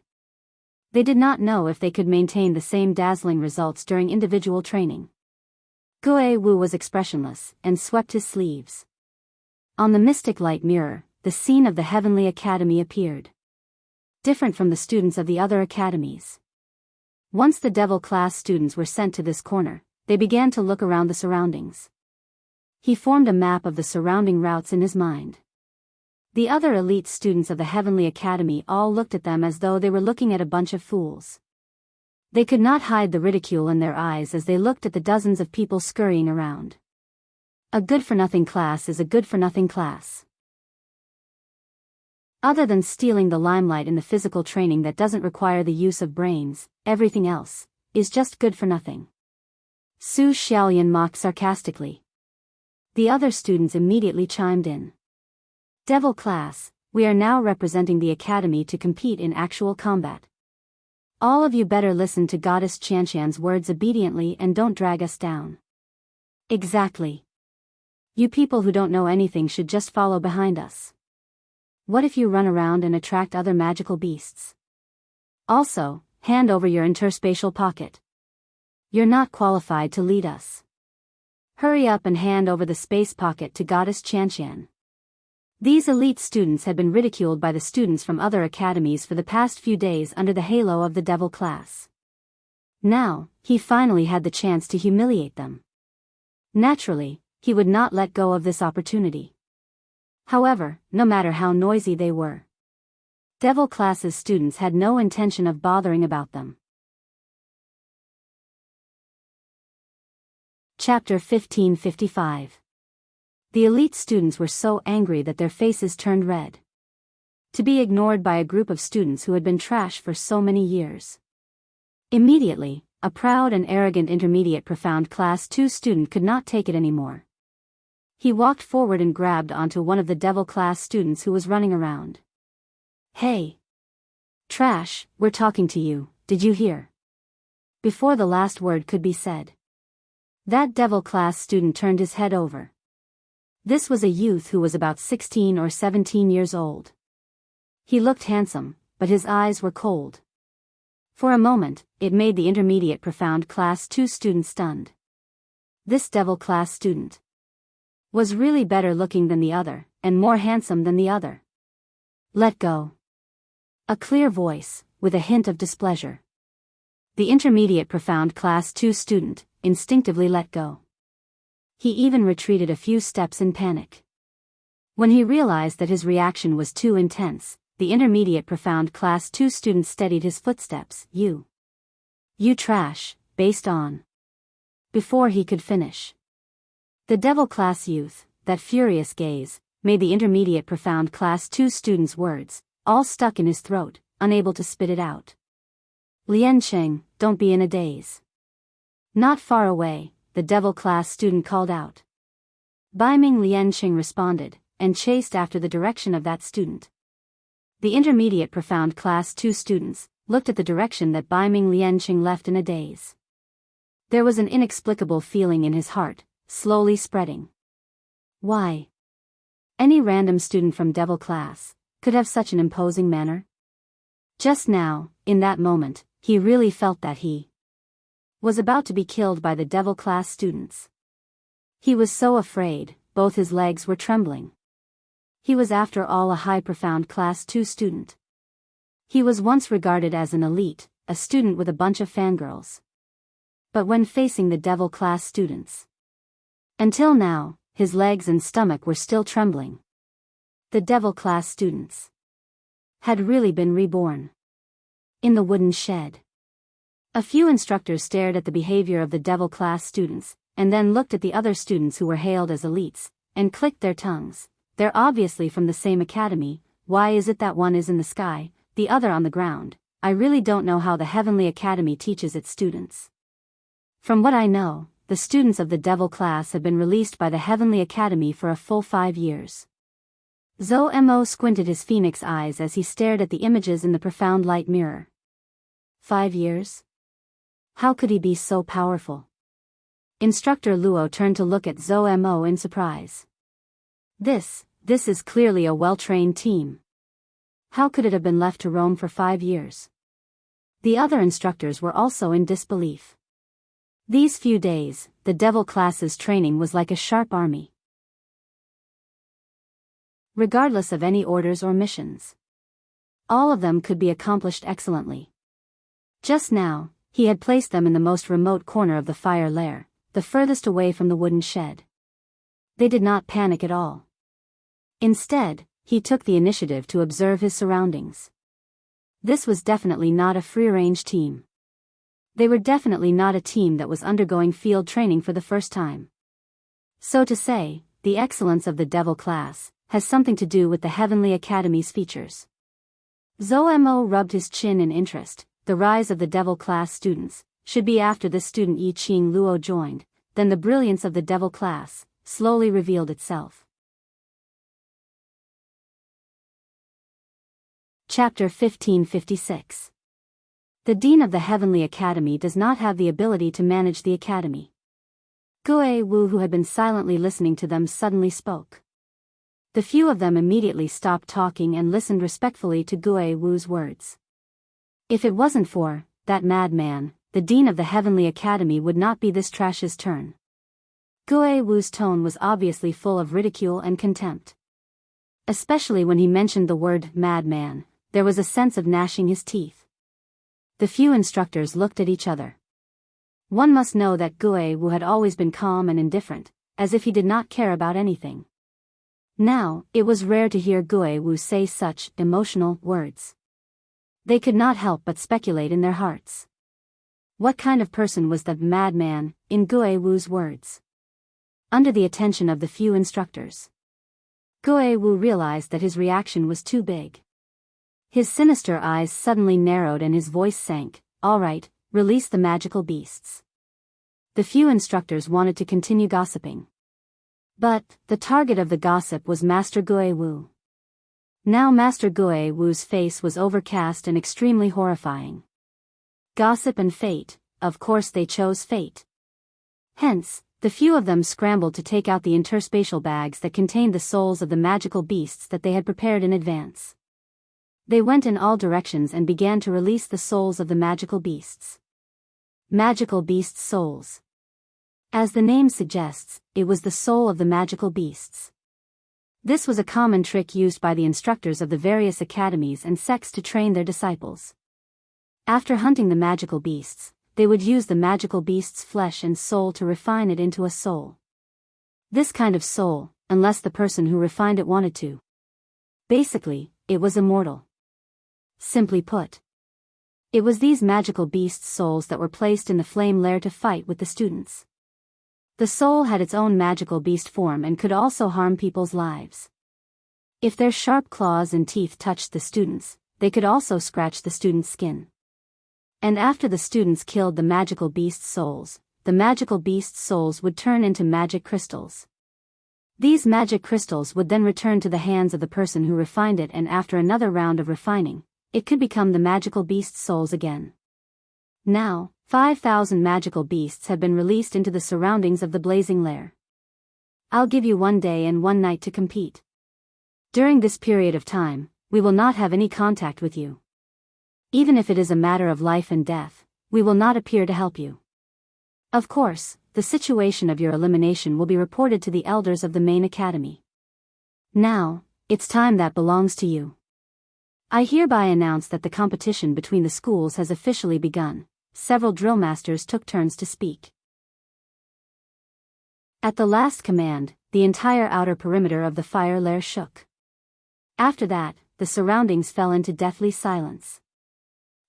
They did not know if they could maintain the same dazzling results during individual training. Wu was expressionless, and swept his sleeves. On the mystic light mirror, the scene of the Heavenly Academy appeared. Different from the students of the other academies. Once the devil class students were sent to this corner, they began to look around the surroundings. He formed a map of the surrounding routes in his mind. The other elite students of the Heavenly Academy all looked at them as though they were looking at a bunch of fools. They could not hide the ridicule in their eyes as they looked at the dozens of people scurrying around. A good-for-nothing class is a good-for-nothing class. Other than stealing the limelight in the physical training that doesn't require the use of brains, everything else is just good for nothing. Su Xiaolian mocked sarcastically. The other students immediately chimed in. Devil class, we are now representing the academy to compete in actual combat. All of you better listen to Goddess Chanshan's words obediently and don't drag us down. Exactly. You people who don't know anything should just follow behind us. What if you run around and attract other magical beasts? Also, hand over your interspatial pocket. You're not qualified to lead us. Hurry up and hand over the space pocket to Goddess Chanshan. These elite students had been ridiculed by the students from other academies for the past few days under the halo of the devil class. Now, he finally had the chance to humiliate them. Naturally, he would not let go of this opportunity. However, no matter how noisy they were, devil class's students had no intention of bothering about them. Chapter 1555. The elite students were so angry that their faces turned red. To be ignored by a group of students who had been trash for so many years. Immediately, a proud and arrogant intermediate profound class 2 student could not take it anymore. He walked forward and grabbed onto one of the devil class students who was running around. Hey! Trash, we're talking to you, did you hear? Before the last word could be said, that devil class student turned his head over. This was a youth who was about 16 or 17 years old. He looked handsome, but his eyes were cold. For a moment, it made the intermediate profound class 2 student stunned. This devil class student was really better looking than the other, and more handsome than the other. Let go. A clear voice, with a hint of displeasure. The intermediate profound class 2 student instinctively let go. He even retreated a few steps in panic. When he realized that his reaction was too intense, the intermediate profound class 2 student steadied his footsteps. You trash, based on. Before he could finish. The devil class youth, that furious gaze, made the intermediate profound class 2 student's words, all stuck in his throat, unable to spit it out. Liancheng, don't be in a daze. Not far away, the devil class student called out. Baiming Liancheng responded, and chased after the direction of that student. The intermediate profound class 2 students looked at the direction that Baiming Liancheng left in a daze. There was an inexplicable feeling in his heart, slowly spreading. Why? Any random student from devil class could have such an imposing manner? Just now, in that moment, he really felt that he was about to be killed by the devil class students. He was so afraid, both his legs were trembling. He was after all a high profound class 2 student. He was once regarded as an elite, a student with a bunch of fangirls. But when facing the devil class students, until now, his legs and stomach were still trembling. The devil class students had really been reborn. In the wooden shed. A few instructors stared at the behavior of the devil class students, and then looked at the other students who were hailed as elites, and clicked their tongues. They're obviously from the same academy. Why is it that one is in the sky, the other on the ground? I really don't know how the Heavenly Academy teaches its students. From what I know, the students of the devil class have been released by the Heavenly Academy for a full 5 years. Zhou Mo squinted his phoenix eyes as he stared at the images in the profound light mirror. 5 years? How could he be so powerful? Instructor Luo turned to look at Zhou Mo in surprise. This is clearly a well-trained team. How could it have been left to roam for 5 years? The other instructors were also in disbelief. These few days, the devil class's training was like a sharp army. Regardless of any orders or missions. All of them could be accomplished excellently. Just now, he had placed them in the most remote corner of the fire lair, the furthest away from the wooden shed. They did not panic at all. Instead, he took the initiative to observe his surroundings. This was definitely not a free-range team. They were definitely not a team that was undergoing field training for the first time. So to say, the excellence of the Devil class has something to do with the Heavenly Academy's features. Zhou rubbed his chin in interest. The rise of the Devil class students should be after this student Yi Qing Luo joined, then the brilliance of the Devil class slowly revealed itself. Chapter 1556. The Dean of the Heavenly Academy does not have the ability to manage the academy. Gue Wu, who had been silently listening to them, suddenly spoke. The few of them immediately stopped talking and listened respectfully to Gue Wu's words. If it wasn't for that madman, the Dean of the Heavenly Academy would not be this trash's turn. Gue Wu's tone was obviously full of ridicule and contempt. Especially when he mentioned the word madman, there was a sense of gnashing his teeth. The few instructors looked at each other. One must know that Gue Wu had always been calm and indifferent, as if he did not care about anything. Now, it was rare to hear Gue Wu say such emotional words. They could not help but speculate in their hearts. What kind of person was the madman, in Gue Wu's words? Under the attention of the few instructors, Gue Wu realized that his reaction was too big. His sinister eyes suddenly narrowed and his voice sank. All right, release the magical beasts. The few instructors wanted to continue gossiping. But the target of the gossip was Master Gue Wu. Now Master Gue Wu's face was overcast and extremely horrifying. Gossip and fate, of course they chose fate. Hence, the few of them scrambled to take out the interspatial bags that contained the souls of the magical beasts that they had prepared in advance. They went in all directions and began to release the souls of the magical beasts. Magical beasts' souls. As the name suggests, it was the soul of the magical beasts. This was a common trick used by the instructors of the various academies and sects to train their disciples. After hunting the magical beasts, they would use the magical beast's flesh and soul to refine it into a soul. This kind of soul, unless the person who refined it wanted to. Basically, it was immortal. Simply put, it was these magical beasts' souls that were placed in the flame lair to fight with the students. The soul had its own magical beast form and could also harm people's lives. If their sharp claws and teeth touched the students, they could also scratch the students' skin. And after the students killed the magical beast souls, the magical beast souls would turn into magic crystals. These magic crystals would then return to the hands of the person who refined it, and after another round of refining, it could become the magical beast souls again. Now, 5,000 magical beasts have been released into the surroundings of the blazing lair. I'll give you 1 day and 1 night to compete. During this period of time, we will not have any contact with you. Even if it is a matter of life and death, we will not appear to help you. Of course, the situation of your elimination will be reported to the elders of the main academy. Now, it's time that belongs to you. I hereby announce that the competition between the schools has officially begun. Several drill masters took turns to speak. At the last command, the entire outer perimeter of the fire lair shook. After that, the surroundings fell into deathly silence.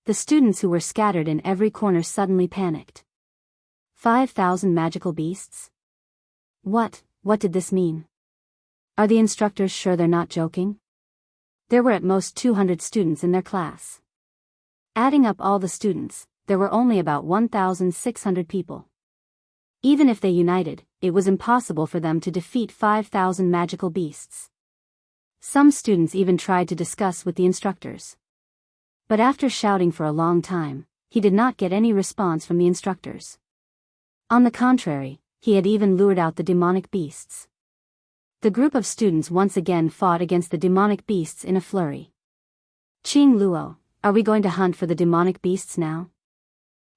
The students who were scattered in every corner suddenly panicked. 5,000 magical beasts? What did this mean? Are the instructors sure they're not joking? There were at most 200 students in their class. Adding up all the students, there were only about 1,600 people. Even if they united, it was impossible for them to defeat 5,000 magical beasts. Some students even tried to discuss with the instructors. But after shouting for a long time, he did not get any response from the instructors. On the contrary, he had even lured out the demonic beasts. The group of students once again fought against the demonic beasts in a flurry. Qing Luo, are we going to hunt for the demonic beasts now?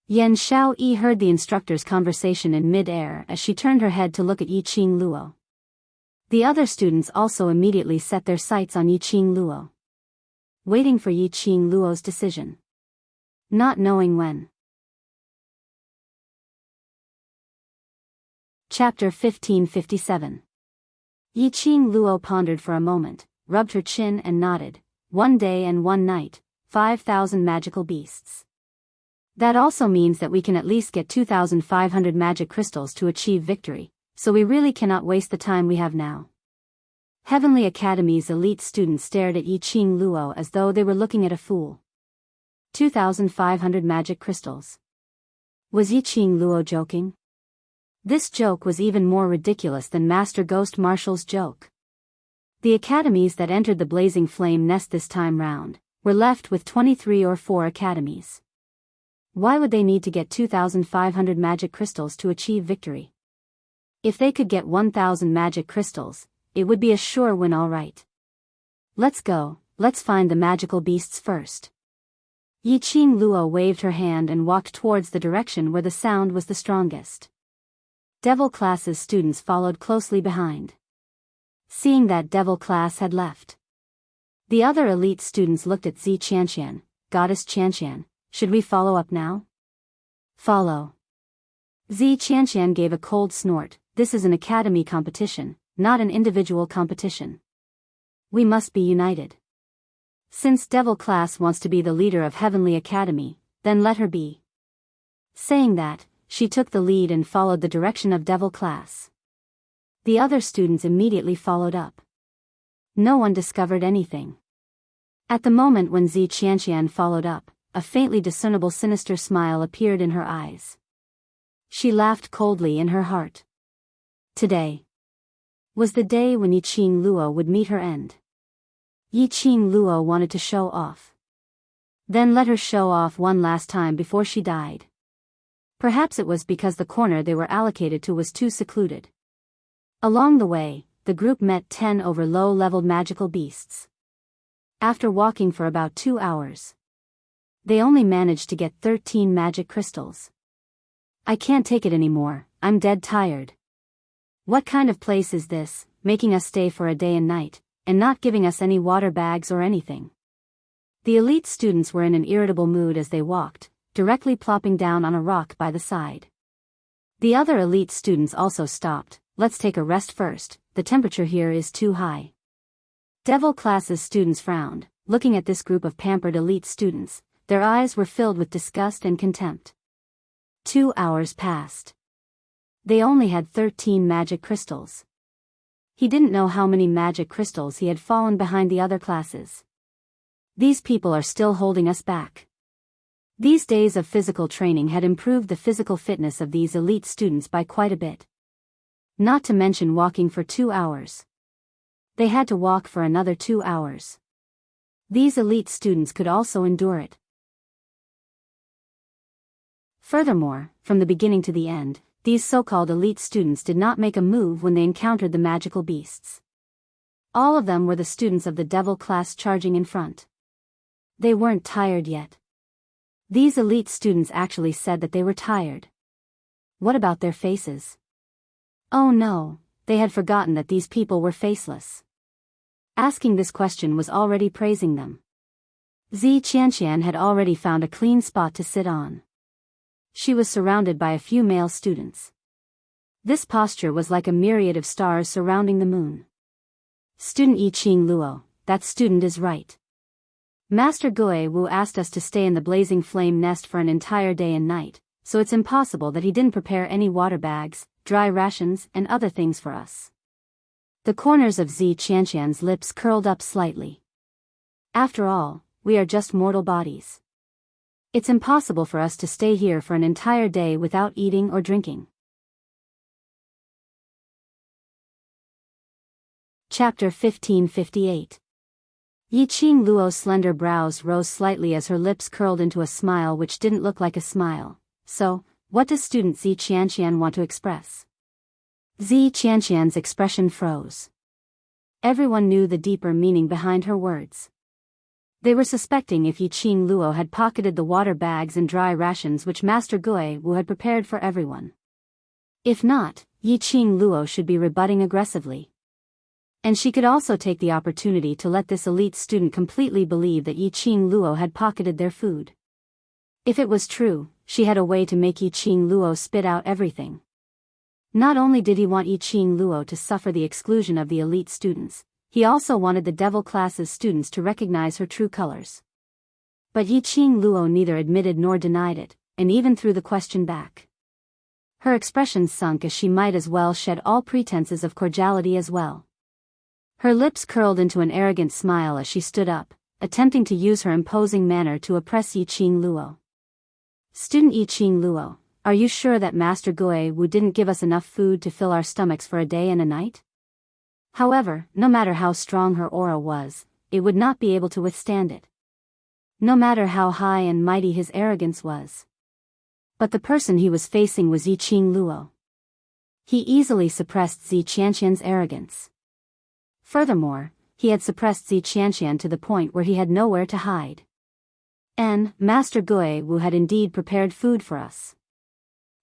Yan Xiaoyi heard the instructor's conversation in mid-air as she turned her head to look at Yi Qing Luo. The other students also immediately set their sights on Yi Qing Luo, waiting for Yi Qing Luo's decision. Not knowing when. Chapter 1557. Yiqing Luo pondered for a moment, rubbed her chin and nodded. 1 day and 1 night, 5,000 magical beasts. That also means that we can at least get 2,500 magic crystals to achieve victory, so we really cannot waste the time we have now. Heavenly Academy's elite students stared at Yiqing Luo as though they were looking at a fool. 2,500 magic crystals. Was Yiqing Luo joking? This joke was even more ridiculous than Master Ghost Marshall's joke. The academies that entered the Blazing Flame Nest this time round were left with 23 or 4 academies. Why would they need to get 2,500 magic crystals to achieve victory? If they could get 1,000 magic crystals, it would be a sure win, all right. Let's go, let's find the magical beasts first. Yiqing Luo waved her hand and walked towards the direction where the sound was the strongest. Devil class's students followed closely behind. Seeing that devil class had left, the other elite students looked at Zi Qianqian. Goddess Qianqian, should we follow up now? Follow. Zi Qianqian gave a cold snort. This is an academy competition, not an individual competition. We must be united. Since devil class wants to be the leader of Heavenly Academy, then let her be. Saying that, she took the lead and followed the direction of devil class. The other students immediately followed up. No one discovered anything. At the moment when Zi Qianqian followed up, a faintly discernible sinister smile appeared in her eyes. She laughed coldly in her heart. Today was the day when Yiqing Luo would meet her end. Yiqing Luo wanted to show off. Then let her show off one last time before she died. Perhaps it was because the corner they were allocated to was too secluded. Along the way, the group met 10 over low-leveled magical beasts. After walking for about 2 hours, they only managed to get 13 magic crystals. I can't take it anymore, I'm dead tired. What kind of place is this, making us stay for a day and night, and not giving us any water bags or anything? The elite students were in an irritable mood as they walked, directly plopping down on a rock by the side. The other elite students also stopped. Let's take a rest first, the temperature here is too high. Devil class's students frowned, looking at this group of pampered elite students. Their eyes were filled with disgust and contempt. 2 hours passed. They only had 13 magic crystals. He didn't know how many magic crystals he had fallen behind the other classes. These people are still holding us back. These days of physical training had improved the physical fitness of these elite students by quite a bit. Not to mention walking for 2 hours. They had to walk for another 2 hours. These elite students could also endure it. Furthermore, from the beginning to the end, these so-called elite students did not make a move when they encountered the magical beasts. All of them were the students of the devil class charging in front. They weren't tired yet. These elite students actually said that they were tired. What about their faces? Oh no, they had forgotten that these people were faceless. Asking this question was already praising them. Zi Qianqian had already found a clean spot to sit on. She was surrounded by a few male students. This posture was like a myriad of stars surrounding the moon. Student Yiqing Luo, that student is right. Master Gui Wu asked us to stay in the Blazing Flame Nest for an entire day and night, so it's impossible that he didn't prepare any water bags, dry rations, and other things for us. The corners of Zi Qianqian's lips curled up slightly. After all, we are just mortal bodies. It's impossible for us to stay here for an entire day without eating or drinking. Chapter 1558. Yiqing Luo's slender brows rose slightly as her lips curled into a smile which didn't look like a smile. So, what does student Zi Qianqian want to express? Zi Qianqian's expression froze. Everyone knew the deeper meaning behind her words. They were suspecting if Yiqing Luo had pocketed the water bags and dry rations which Master Gui Wu had prepared for everyone. If not, Yiqing Luo should be rebutting aggressively. And she could also take the opportunity to let this elite student completely believe that Yiqing Luo had pocketed their food. If it was true, she had a way to make Yiqing Luo spit out everything. Not only did he want Yi Qing Luo to suffer the exclusion of the elite students, he also wanted the devil class's students to recognize her true colors. But Yi Qing Luo neither admitted nor denied it, and even threw the question back. Her expression sunk as she might as well shed all pretenses of cordiality as well. Her lips curled into an arrogant smile as she stood up, attempting to use her imposing manner to oppress Yi Qing Luo. Student Yi Qing Luo, are you sure that Master Gue Wu didn't give us enough food to fill our stomachs for a day and a night? However, no matter how strong her aura was, it would not be able to withstand it. No matter how high and mighty his arrogance was. But the person he was facing was Yi Qing Luo. He easily suppressed Zi Qianqian's arrogance. Furthermore, he had suppressed Zi Qianqian to the point where he had nowhere to hide. And Master Gue Wu had indeed prepared food for us.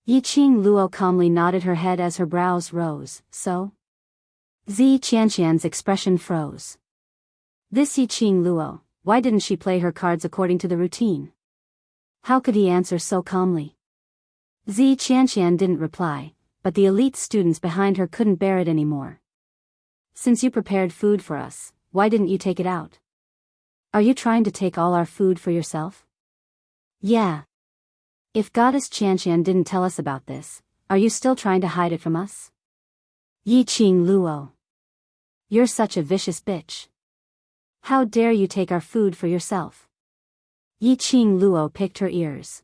Yi Qing Luo calmly nodded her head as her brows rose. So? Zi Qianqian's expression froze. This Yi Qing Luo, why didn't she play her cards according to the routine? How could he answer so calmly? Zi Qianqian didn't reply, but the elite students behind her couldn't bear it anymore. Since you prepared food for us, why didn't you take it out? Are you trying to take all our food for yourself? Yeah. If Goddess Qianqian didn't tell us about this, are you still trying to hide it from us? Yi Qing Luo. You're such a vicious bitch. How dare you take our food for yourself? Yi Qing Luo picked her ears.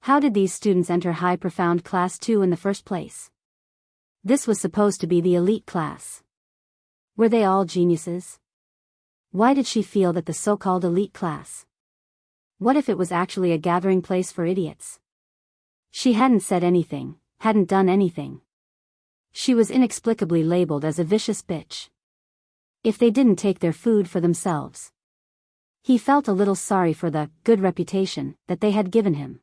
How did these students enter High Profound Class 2 in the first place? This was supposed to be the elite class. Were they all geniuses? Why did she feel that the so-called elite class? What if it was actually a gathering place for idiots? She hadn't said anything, hadn't done anything. She was inexplicably labeled as a vicious bitch. If they didn't take their food for themselves. He felt a little sorry for the good reputation that they had given him.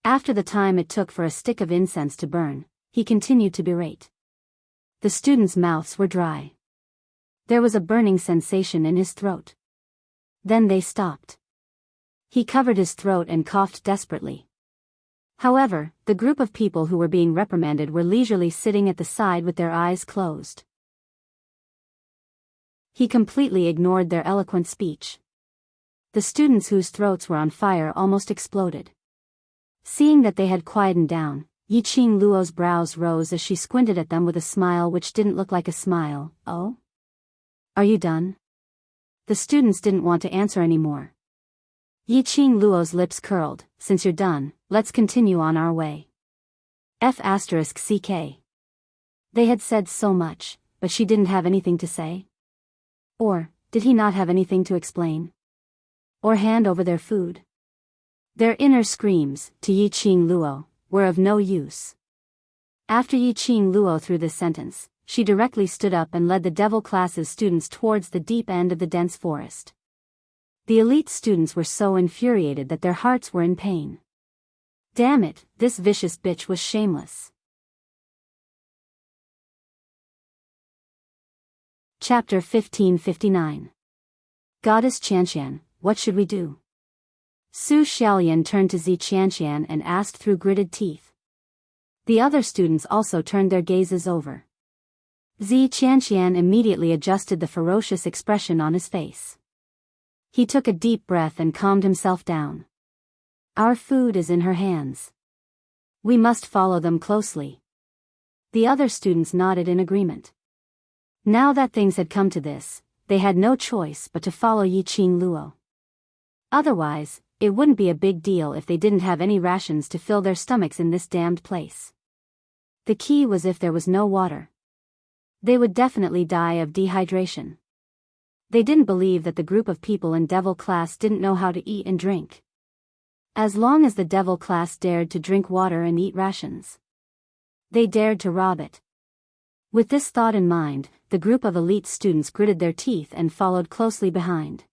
After the time it took for a stick of incense to burn, he continued to berate. The students' mouths were dry. There was a burning sensation in his throat. Then they stopped. He covered his throat and coughed desperately. However, the group of people who were being reprimanded were leisurely sitting at the side with their eyes closed. He completely ignored their eloquent speech. The students whose throats were on fire almost exploded. Seeing that they had quietened down, Yi Qing Luo's brows rose as she squinted at them with a smile which didn't look like a smile. Oh? Are you done? The students didn't want to answer anymore. Yi Qing Luo's lips curled. Since you're done, let's continue on our way. F***ck. They had said so much, but she didn't have anything to say? Or, did he not have anything to explain? Or hand over their food? Their inner screams, to Yi Qing Luo, were of no use. After Yi Qing Luo threw this sentence, she directly stood up and led the devil class's students towards the deep end of the dense forest. The elite students were so infuriated that their hearts were in pain. Damn it, this vicious bitch was shameless. Chapter 1559. Goddess Qianqian, what should we do? Su Xiaolian turned to Zi Qianqian and asked through gritted teeth. The other students also turned their gazes over. Zi Qianqian immediately adjusted the ferocious expression on his face. He took a deep breath and calmed himself down. Our food is in her hands. We must follow them closely. The other students nodded in agreement. Now that things had come to this, they had no choice but to follow Yi Qing Luo. Otherwise, it wouldn't be a big deal if they didn't have any rations to fill their stomachs in this damned place. The key was if there was no water. They would definitely die of dehydration. They didn't believe that the group of people in Devil class didn't know how to eat and drink. As long as the Devil class dared to drink water and eat rations, they dared to rob it. With this thought in mind, the group of elite students gritted their teeth and followed closely behind.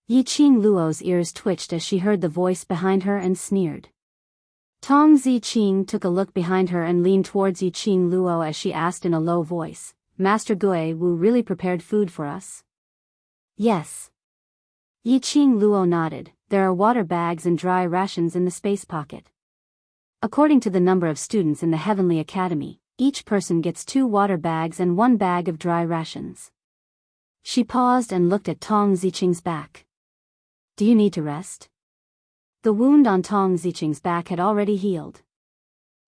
Yi Qing Luo's ears twitched as she heard the voice behind her and sneered. Tong Zi Qing took a look behind her and leaned towards Yi Qing Luo as she asked in a low voice, Master Gue Wu really prepared food for us? Yes. Yi Qing Luo nodded. There are water bags and dry rations in the space pocket. According to the number of students in the Heavenly Academy, each person gets 2 water bags and 1 bag of dry rations. She paused and looked at Tong Ziqing's back. Do you need to rest? The wound on Tong Ziqing's back had already healed.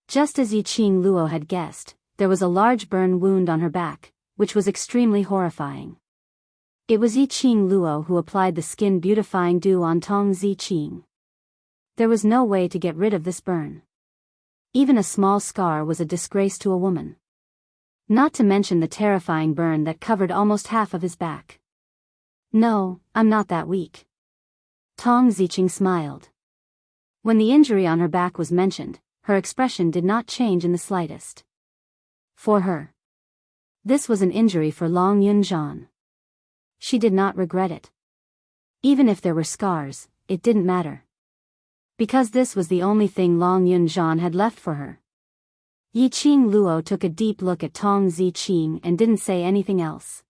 Just as Yiqing Luo had guessed, there was a large burn wound on her back, which was extremely horrifying. It was Yiqing Luo who applied the skin beautifying dew on Tong Ziqing. There was no way to get rid of this burn. Even a small scar was a disgrace to a woman. Not to mention the terrifying burn that covered almost half of his back. No, I'm not that weak. Tong Ziqing smiled. When the injury on her back was mentioned, her expression did not change in the slightest. For her, this was an injury for Long Yunzhan. She did not regret it. Even if there were scars, it didn't matter. Because this was the only thing Long Yunzhan had left for her. Yiqing Luo took a deep look at Tong Ziqing and didn't say anything else.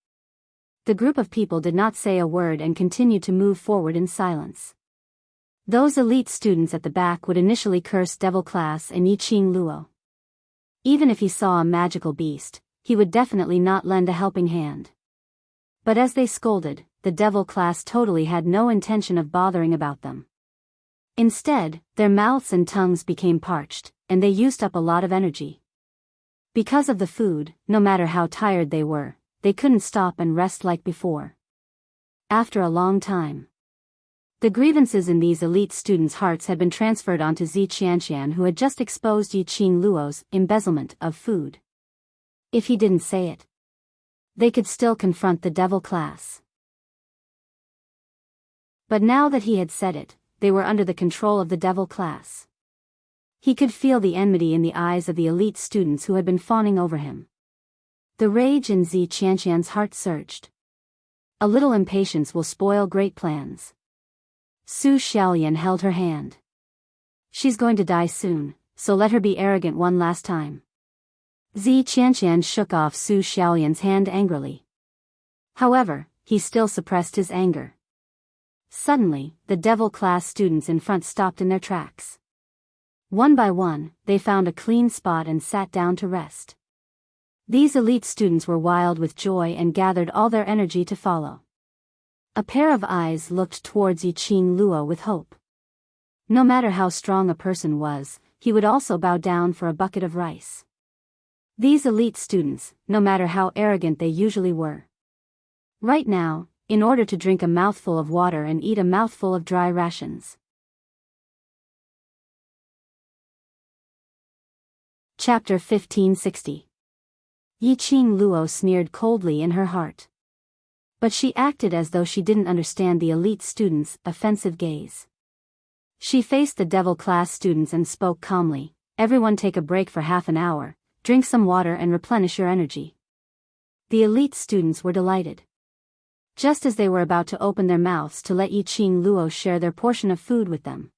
The group of people did not say a word and continued to move forward in silence. Those elite students at the back would initially curse Devil Class and Yiqing Luo. Even if he saw a magical beast, he would definitely not lend a helping hand. But as they scolded, the Devil Class totally had no intention of bothering about them. Instead, their mouths and tongues became parched, and they used up a lot of energy. Because of the food, no matter how tired they were, they couldn't stop and rest like before. After a long time, the grievances in these elite students' hearts had been transferred onto Zi Qianqian, who had just exposed Yiqing Luo's embezzlement of food. If he didn't say it, they could still confront the Devil Class. But now that he had said it, they were under the control of the Devil Class. He could feel the enmity in the eyes of the elite students who had been fawning over him. The rage in Zi Qianqian's heart surged. A little impatience will spoil great plans. Su Xiaolian held her hand. She's going to die soon, so let her be arrogant one last time. Zi Qianqian shook off Su Xiaolian's hand angrily. However, he still suppressed his anger. Suddenly, the Devil Class students in front stopped in their tracks. One by one, they found a clean spot and sat down to rest. These elite students were wild with joy and gathered all their energy to follow. A pair of eyes looked towards Yiqing Luo with hope. No matter how strong a person was, he would also bow down for a bucket of rice. These elite students, no matter how arrogant they usually were. Right now, in order to drink a mouthful of water and eat a mouthful of dry rations. Chapter 1560. Yiqing Luo sneered coldly in her heart. But she acted as though she didn't understand the elite students' offensive gaze. She faced the Devil Class students and spoke calmly. Everyone take a break for half an hour, drink some water and replenish your energy. The elite students were delighted. Just as they were about to open their mouths to let Yiqing Luo share their portion of food with them,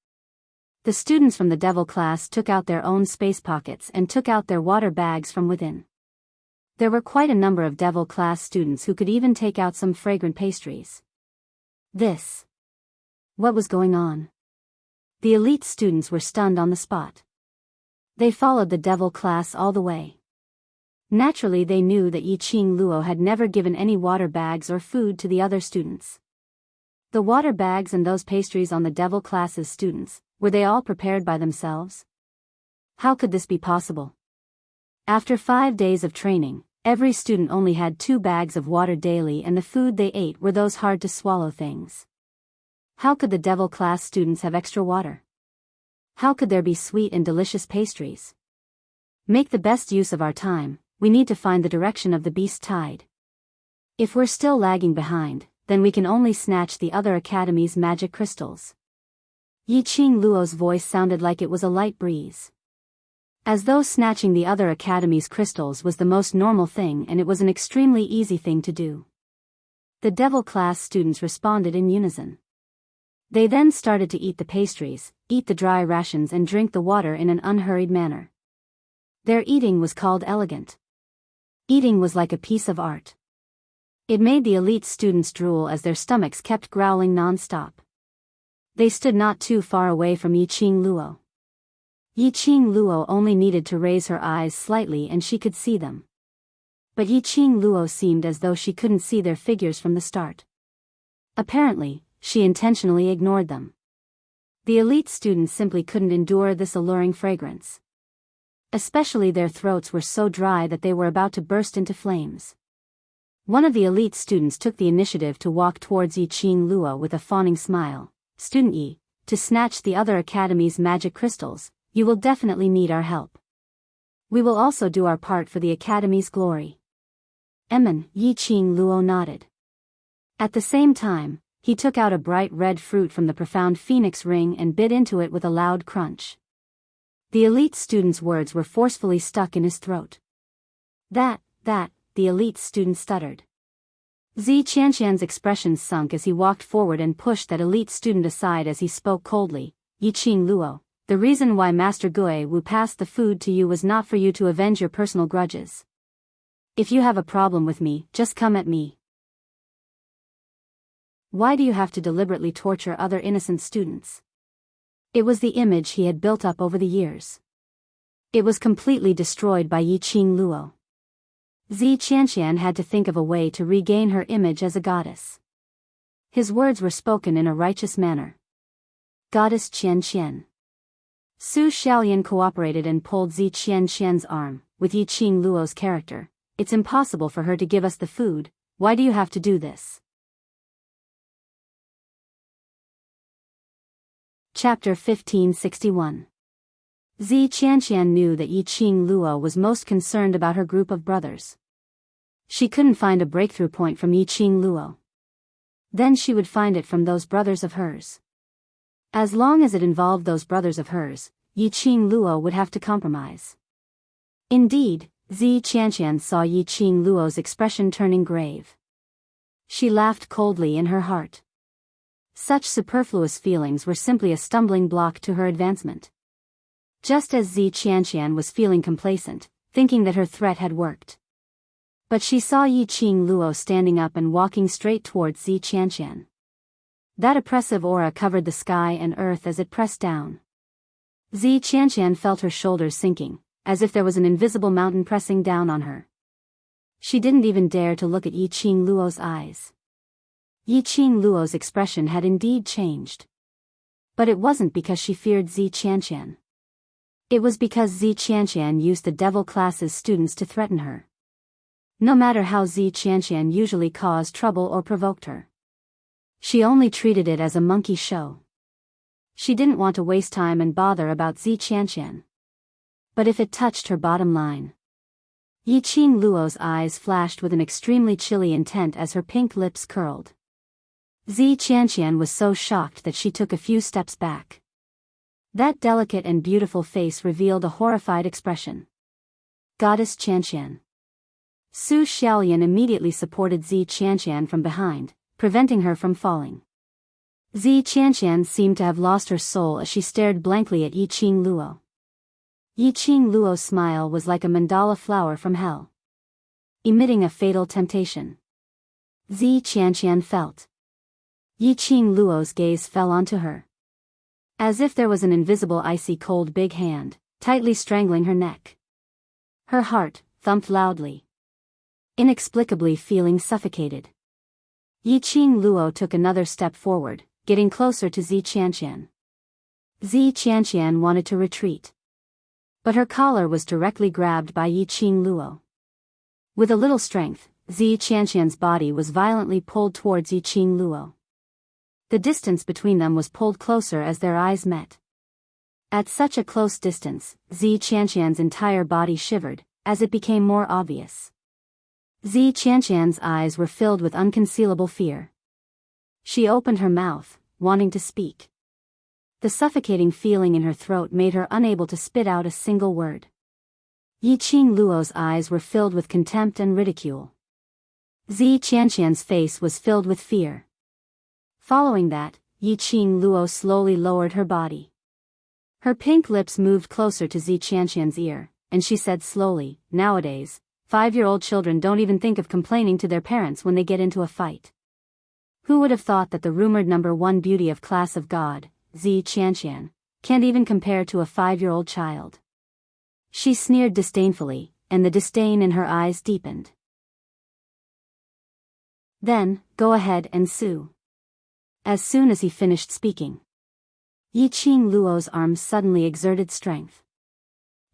the students from the Devil Class took out their own space pockets and took out their water bags from within. There were quite a number of Devil Class students who could even take out some fragrant pastries. What was going on? The elite students were stunned on the spot. They followed the Devil Class all the way. Naturally, they knew that Yiqing Luo had never given any water bags or food to the other students. The water bags and those pastries on the Devil Class's students, were they all prepared by themselves? How could this be possible? After 5 days of training, every student only had 2 bags of water daily, and the food they ate were those hard-to-swallow things. How could the Devil Class students have extra water? How could there be sweet and delicious pastries? Make the best use of our time. We need to find the direction of the beast tide. If we're still lagging behind, then we can only snatch the other academy's magic crystals. Yiqing Luo's voice sounded like it was a light breeze. As though snatching the other academy's crystals was the most normal thing, and it was an extremely easy thing to do. The Devil Class students responded in unison. They then started to eat the pastries, eat the dry rations and drink the water in an unhurried manner. Their eating was called elegant. Eating was like a piece of art. It made the elite students drool as their stomachs kept growling non-stop. They stood not too far away from Yiqing Luo. Yiqing Luo only needed to raise her eyes slightly and she could see them. But Yiqing Luo seemed as though she couldn't see their figures from the start. Apparently, she intentionally ignored them. The elite students simply couldn't endure this alluring fragrance. Especially their throats were so dry that they were about to burst into flames. One of the elite students took the initiative to walk towards Yiqing Luo with a fawning smile. "Student Yi, to snatch the other academy's magic crystals, you will definitely need our help. We will also do our part for the academy's glory." Yiqing Luo nodded. At the same time, he took out a bright red fruit from the profound phoenix ring and bit into it with a loud crunch. The elite student's words were forcefully stuck in his throat. That, the elite student stuttered. Zi Qianqian's expression sunk as he walked forward and pushed that elite student aside as he spoke coldly. "Yiqing Luo, the reason why Master Gui Wu passed the food to you was not for you to avenge your personal grudges. If you have a problem with me, just come at me. Why do you have to deliberately torture other innocent students?" It was the image he had built up over the years. It was completely destroyed by Yiqing Luo. Zi Qianqian had to think of a way to regain her image as a goddess. His words were spoken in a righteous manner. "Goddess Qianqian." Su Xiaolian cooperated and pulled Zi Qianqian's arm. "With Yiqing Luo's character, it's impossible for her to give us the food. Why do you have to do this?" Chapter 1561. Zi Qianqian knew that Yiqing Luo was most concerned about her group of brothers. She couldn't find a breakthrough point from Yiqing Luo. Then she would find it from those brothers of hers. As long as it involved those brothers of hers, Yiqing Luo would have to compromise. Indeed, Zi Qianqian saw Yiqing Luo's expression turning grave. She laughed coldly in her heart. Such superfluous feelings were simply a stumbling block to her advancement. Just as Zi Qianqian was feeling complacent, thinking that her threat had worked. But she saw Yiqing Luo standing up and walking straight towards Zi Qianqian. That oppressive aura covered the sky and earth as it pressed down. Zi Qianqian felt her shoulders sinking, as if there was an invisible mountain pressing down on her. She didn't even dare to look at Yiqing Luo's eyes. Yiqing Luo's expression had indeed changed. But it wasn't because she feared Zi Qianqian. It was because Zi Qianqian used the devil class's students to threaten her. No matter how Zi Qianqian usually caused trouble or provoked her, she only treated it as a monkey show. She didn't want to waste time and bother about Zi Qianqian. But if it touched her bottom line. Yiqing Luo's eyes flashed with an extremely chilly intent as her pink lips curled. Zi Qianqian was so shocked that she took a few steps back. That delicate and beautiful face revealed a horrified expression. "Goddess Qianqian." Su Xiaolian immediately supported Zi Qianqian from behind, preventing her from falling. Zi Qianqian seemed to have lost her soul as she stared blankly at Yiqing Luo. Yiqing Luo's smile was like a mandala flower from hell, emitting a fatal temptation. Zi Qianqian felt. Yiqing Luo's gaze fell onto her. As if there was an invisible icy cold big hand, tightly strangling her neck. Her heart thumped loudly. Inexplicably feeling suffocated. Yiqing Luo took another step forward, getting closer to Zi Qianqian. Zi Qianqian wanted to retreat. But her collar was directly grabbed by Yiqing Luo. With a little strength, Zi Qianqian's body was violently pulled towards Yiqing Luo. The distance between them was pulled closer as their eyes met. At such a close distance, Zi Qianqian's entire body shivered, as it became more obvious. Zi Qianqian's eyes were filled with unconcealable fear. She opened her mouth, wanting to speak. The suffocating feeling in her throat made her unable to spit out a single word. Yiqing Luo's eyes were filled with contempt and ridicule. Zi Qianqian's face was filled with fear. Following that, Yiqing Luo slowly lowered her body. Her pink lips moved closer to Zi Qianqian's ear, and she said slowly, "Nowadays, 5-year-old children don't even think of complaining to their parents when they get into a fight. Who would have thought that the rumored #1 beauty of class of God, Zi Qianqian, can't even compare to a 5-year-old child. She sneered disdainfully, and the disdain in her eyes deepened. Then, go ahead and sue. As soon as he finished speaking, Yiqing Luo's arms suddenly exerted strength.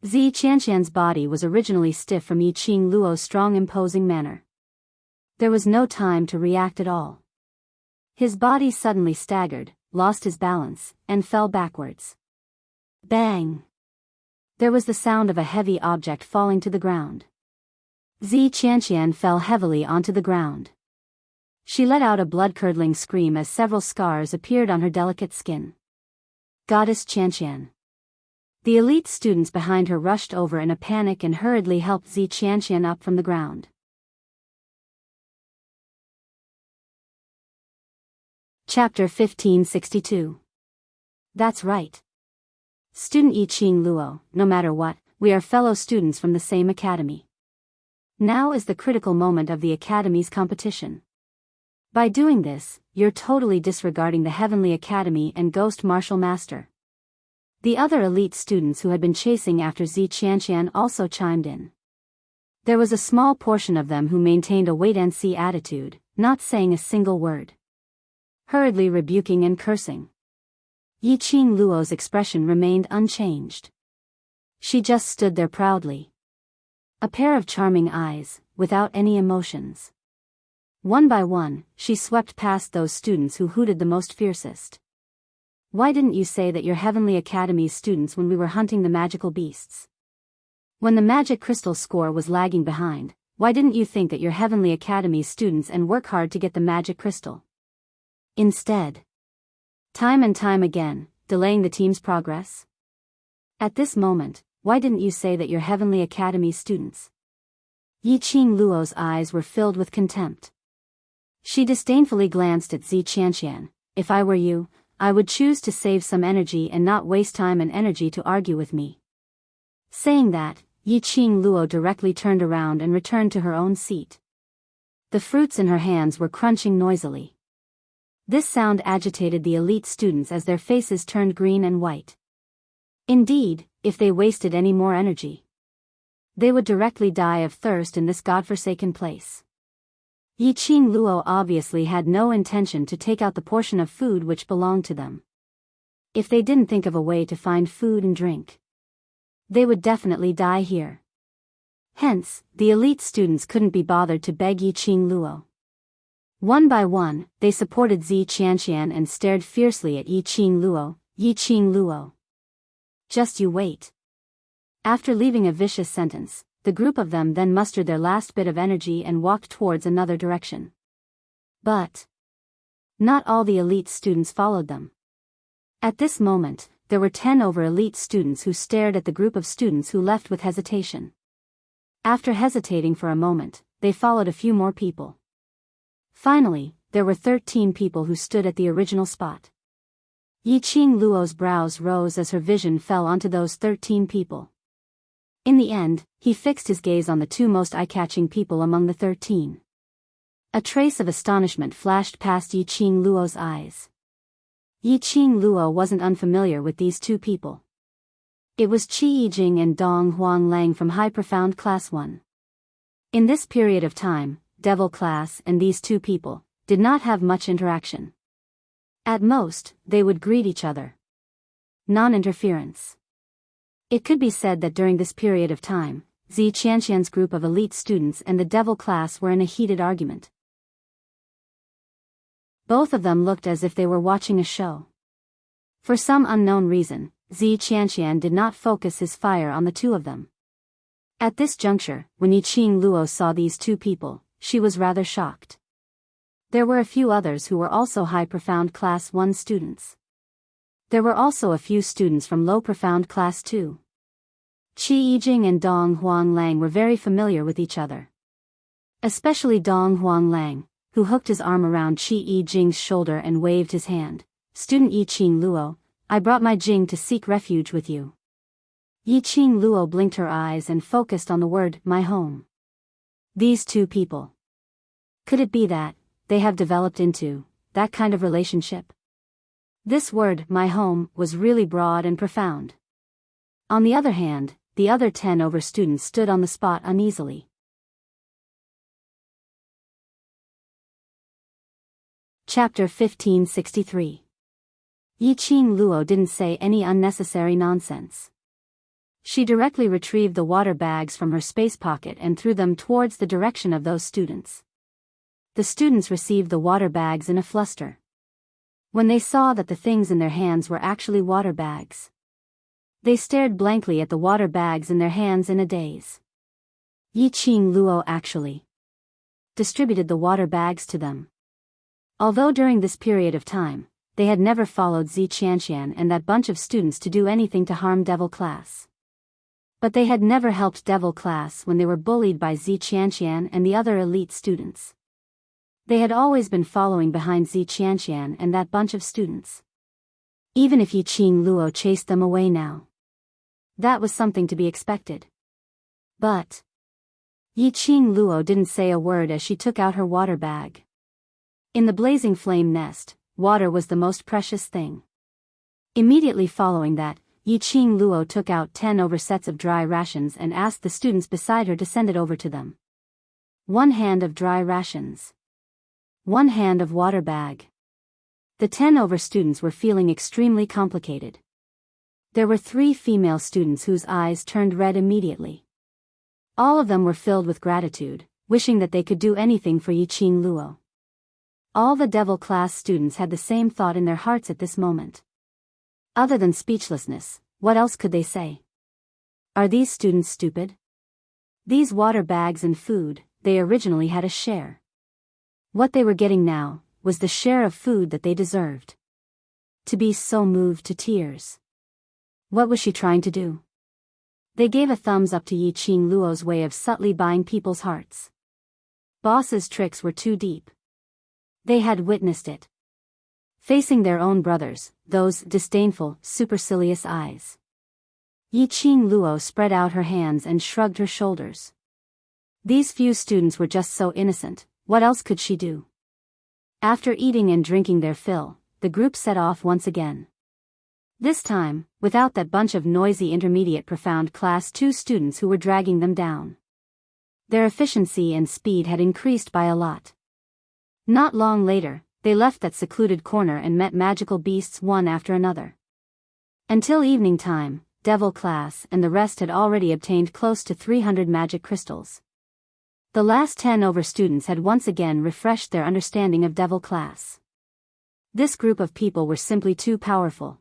Zi Qianqian's body was originally stiff from Yiqing Luo's strong imposing manner. There was no time to react at all. His body suddenly staggered, lost his balance, and fell backwards. Bang! There was the sound of a heavy object falling to the ground. Zi Qianqian fell heavily onto the ground. She let out a blood-curdling scream as several scars appeared on her delicate skin. Goddess Qianqian. The elite students behind her rushed over in a panic and hurriedly helped Zi Qianqian up from the ground. Chapter 1562. That's right. Student Yiqing Luo, no matter what, we are fellow students from the same academy. Now is the critical moment of the academy's competition. By doing this, you're totally disregarding the Heavenly Academy and Ghost Martial Master. The other elite students who had been chasing after Zi Qianqian also chimed in. There was a small portion of them who maintained a wait-and-see attitude, not saying a single word. Hurriedly rebuking and cursing. Yiqing Luo's expression remained unchanged. She just stood there proudly. A pair of charming eyes, without any emotions. One by one, she swept past those students who hooted the most fiercest. Why didn't you say that you're Heavenly Academy's students when we were hunting the magical beasts? When the magic crystal score was lagging behind, why didn't you think that you're Heavenly Academy's students and work hard to get the magic crystal? Instead, time and time again, delaying the team's progress? At this moment, why didn't you say that you're Heavenly Academy's students? Yiqing Luo's eyes were filled with contempt. She disdainfully glanced at Zi Qianqian. If I were you, I would choose to save some energy and not waste time and energy to argue with me. Saying that, Yiqing Luo directly turned around and returned to her own seat. The fruits in her hands were crunching noisily. This sound agitated the elite students as their faces turned green and white. Indeed, if they wasted any more energy, they would directly die of thirst in this godforsaken place. Yiqing Luo obviously had no intention to take out the portion of food which belonged to them. If they didn't think of a way to find food and drink, they would definitely die here. Hence, the elite students couldn't be bothered to beg Yiqing Luo. One by one, they supported Zi Qianqian and stared fiercely at Yiqing Luo. Yiqing Luo. Just you wait. After leaving a vicious sentence, the group of them then mustered their last bit of energy and walked towards another direction. But not all the elite students followed them. At this moment, there were 10 over elite students who stared at the group of students who left with hesitation. After hesitating for a moment, they followed a few more people. Finally, there were 13 people who stood at the original spot. Yiqing Luo's brows rose as her vision fell onto those 13 people. In the end, he fixed his gaze on the 2 most eye-catching people among the 13. A trace of astonishment flashed past Yiqing Luo's eyes. Yiqing Luo wasn't unfamiliar with these 2 people. It was Qi Yijing and Dong Huanglang from High Profound Class 1. In this period of time, Devil Class and these 2 people did not have much interaction. At most, they would greet each other. Non-interference. It could be said that during this period of time, Zi Qianqian's group of elite students and the Devil Class were in a heated argument. Both of them looked as if they were watching a show. For some unknown reason, Zi Qianqian did not focus his fire on the 2 of them. At this juncture, when Yiqing Luo saw these 2 people, she was rather shocked. There were a few others who were also High Profound Class 1 students. There were also a few students from Low Profound Class 2. Qi Yijing and Dong Huanglang were very familiar with each other. Especially Dong Huanglang, who hooked his arm around Qi Yijing's shoulder and waved his hand. Student Yiqing Luo, I brought my Jing to seek refuge with you. Yiqing Luo blinked her eyes and focused on the word, my home. These 2 people. Could it be that they have developed into that kind of relationship? This word, my home, was really broad and profound. On the other hand, the other 10 over students stood on the spot uneasily. Chapter 1563. Yiqing Luo didn't say any unnecessary nonsense. She directly retrieved the water bags from her space pocket and threw them towards the direction of those students. The students received the water bags in a fluster. When they saw that the things in their hands were actually water bags, they stared blankly at the water bags in their hands in a daze. Yiqing Luo actually distributed the water bags to them. Although during this period of time, they had never followed Qianqian and that bunch of students to do anything to harm Devil Class. But they had never helped Devil Class when they were bullied by Qianqian and the other elite students. They had always been following behind Qianqian and that bunch of students. Even if Yiqing Luo chased them away now, that was something to be expected. But Yiqing Luo didn't say a word as she took out her water bag. In the blazing flame nest, water was the most precious thing. Immediately following that, Yiqing Luo took out 10 over sets of dry rations and asked the students beside her to send it over to them. 1 hand of dry rations. 1 hand of water bag. The 10 over students were feeling extremely complicated. There were 3 female students whose eyes turned red immediately. All of them were filled with gratitude, wishing that they could do anything for Yiqing Luo. All the Devil Class students had the same thought in their hearts at this moment. Other than speechlessness, what else could they say? Are these students stupid? These water bags and food, they originally had a share. What they were getting now was the share of food that they deserved. To be so moved to tears. What was she trying to do? They gave a thumbs up to Yiqing Luo's way of subtly buying people's hearts. Boss's tricks were too deep. They had witnessed it. Facing their own brothers, those disdainful, supercilious eyes. Yiqing Luo spread out her hands and shrugged her shoulders. These few students were just so innocent, what else could she do? After eating and drinking their fill, the group set off once again. This time, without that bunch of noisy intermediate profound class 2 students who were dragging them down. Their efficiency and speed had increased by a lot. Not long later, they left that secluded corner and met magical beasts one after another. Until evening time, Devil Class and the rest had already obtained close to 300 magic crystals. The last 10 over students had once again refreshed their understanding of Devil Class. This group of people were simply too powerful.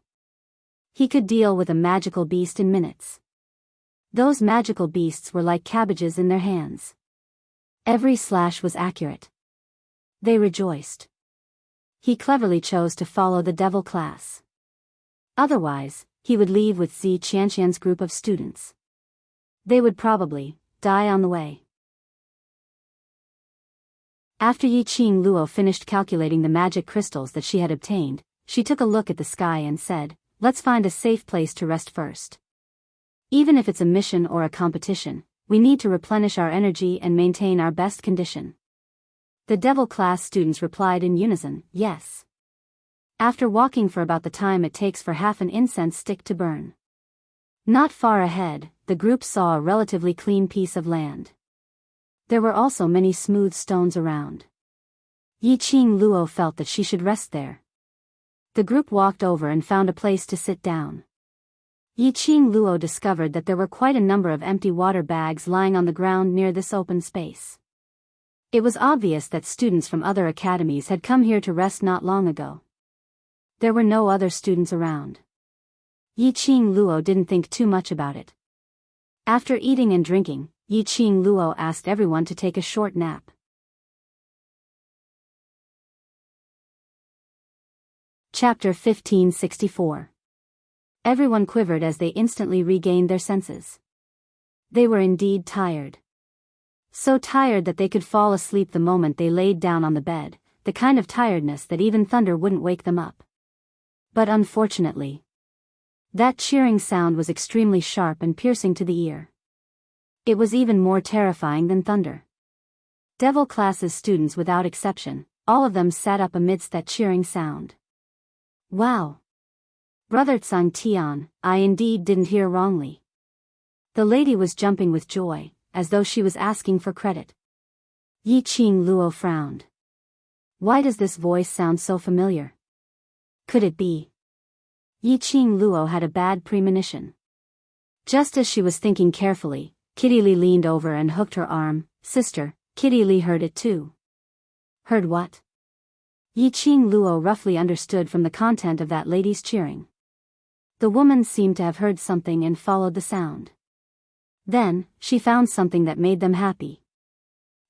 He could deal with a magical beast in minutes. Those magical beasts were like cabbages in their hands. Every slash was accurate. They rejoiced. He cleverly chose to follow the Devil Class. Otherwise, he would leave with Qianqian's group of students. They would probably die on the way. After Yiqing Luo finished calculating the magic crystals that she had obtained, she took a look at the sky and said, "Let's find a safe place to rest first. Even if it's a mission or a competition, we need to replenish our energy and maintain our best condition." The Devil Class students replied in unison, "Yes." After walking for about the time it takes for half an incense stick to burn. Not far ahead, the group saw a relatively clean piece of land. There were also many smooth stones around. Yiqing Luo felt that she should rest there. The group walked over and found a place to sit down. Yiqing Luo discovered that there were quite a number of empty water bags lying on the ground near this open space. It was obvious that students from other academies had come here to rest not long ago. There were no other students around. Yiqing Luo didn't think too much about it. After eating and drinking, Yiqing Luo asked everyone to take a short nap. Chapter 1564. Everyone quivered as they instantly regained their senses. They were indeed tired. So tired that they could fall asleep the moment they laid down on the bed, the kind of tiredness that even thunder wouldn't wake them up. But unfortunately, that cheering sound was extremely sharp and piercing to the ear. It was even more terrifying than thunder. Devil Class's students without exception, all of them sat up amidst that cheering sound. Wow! Brother Tsang Tian, I indeed didn't hear wrongly. The lady was jumping with joy, as though she was asking for credit. Yi Qing Luo frowned. Why does this voice sound so familiar? Could it be? Yi Qing Luo had a bad premonition. Just as she was thinking carefully, Kitty Lee leaned over and hooked her arm. Sister, Kitty Lee heard it too. Heard what? Yi Qing Luo roughly understood from the content of that lady's cheering. The woman seemed to have heard something and followed the sound. Then, she found something that made them happy.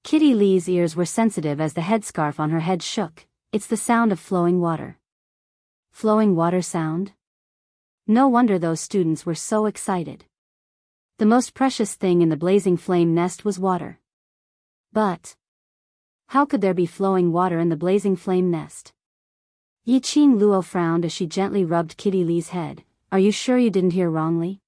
Kitty Lee's ears were sensitive as the headscarf on her head shook. It's the sound of flowing water. Flowing water sound? No wonder those students were so excited. The most precious thing in the blazing flame nest was water. But how could there be flowing water in the blazing flame nest? Yi Qing Luo frowned as she gently rubbed Kitty Lee's head. Are you sure you didn't hear wrongly?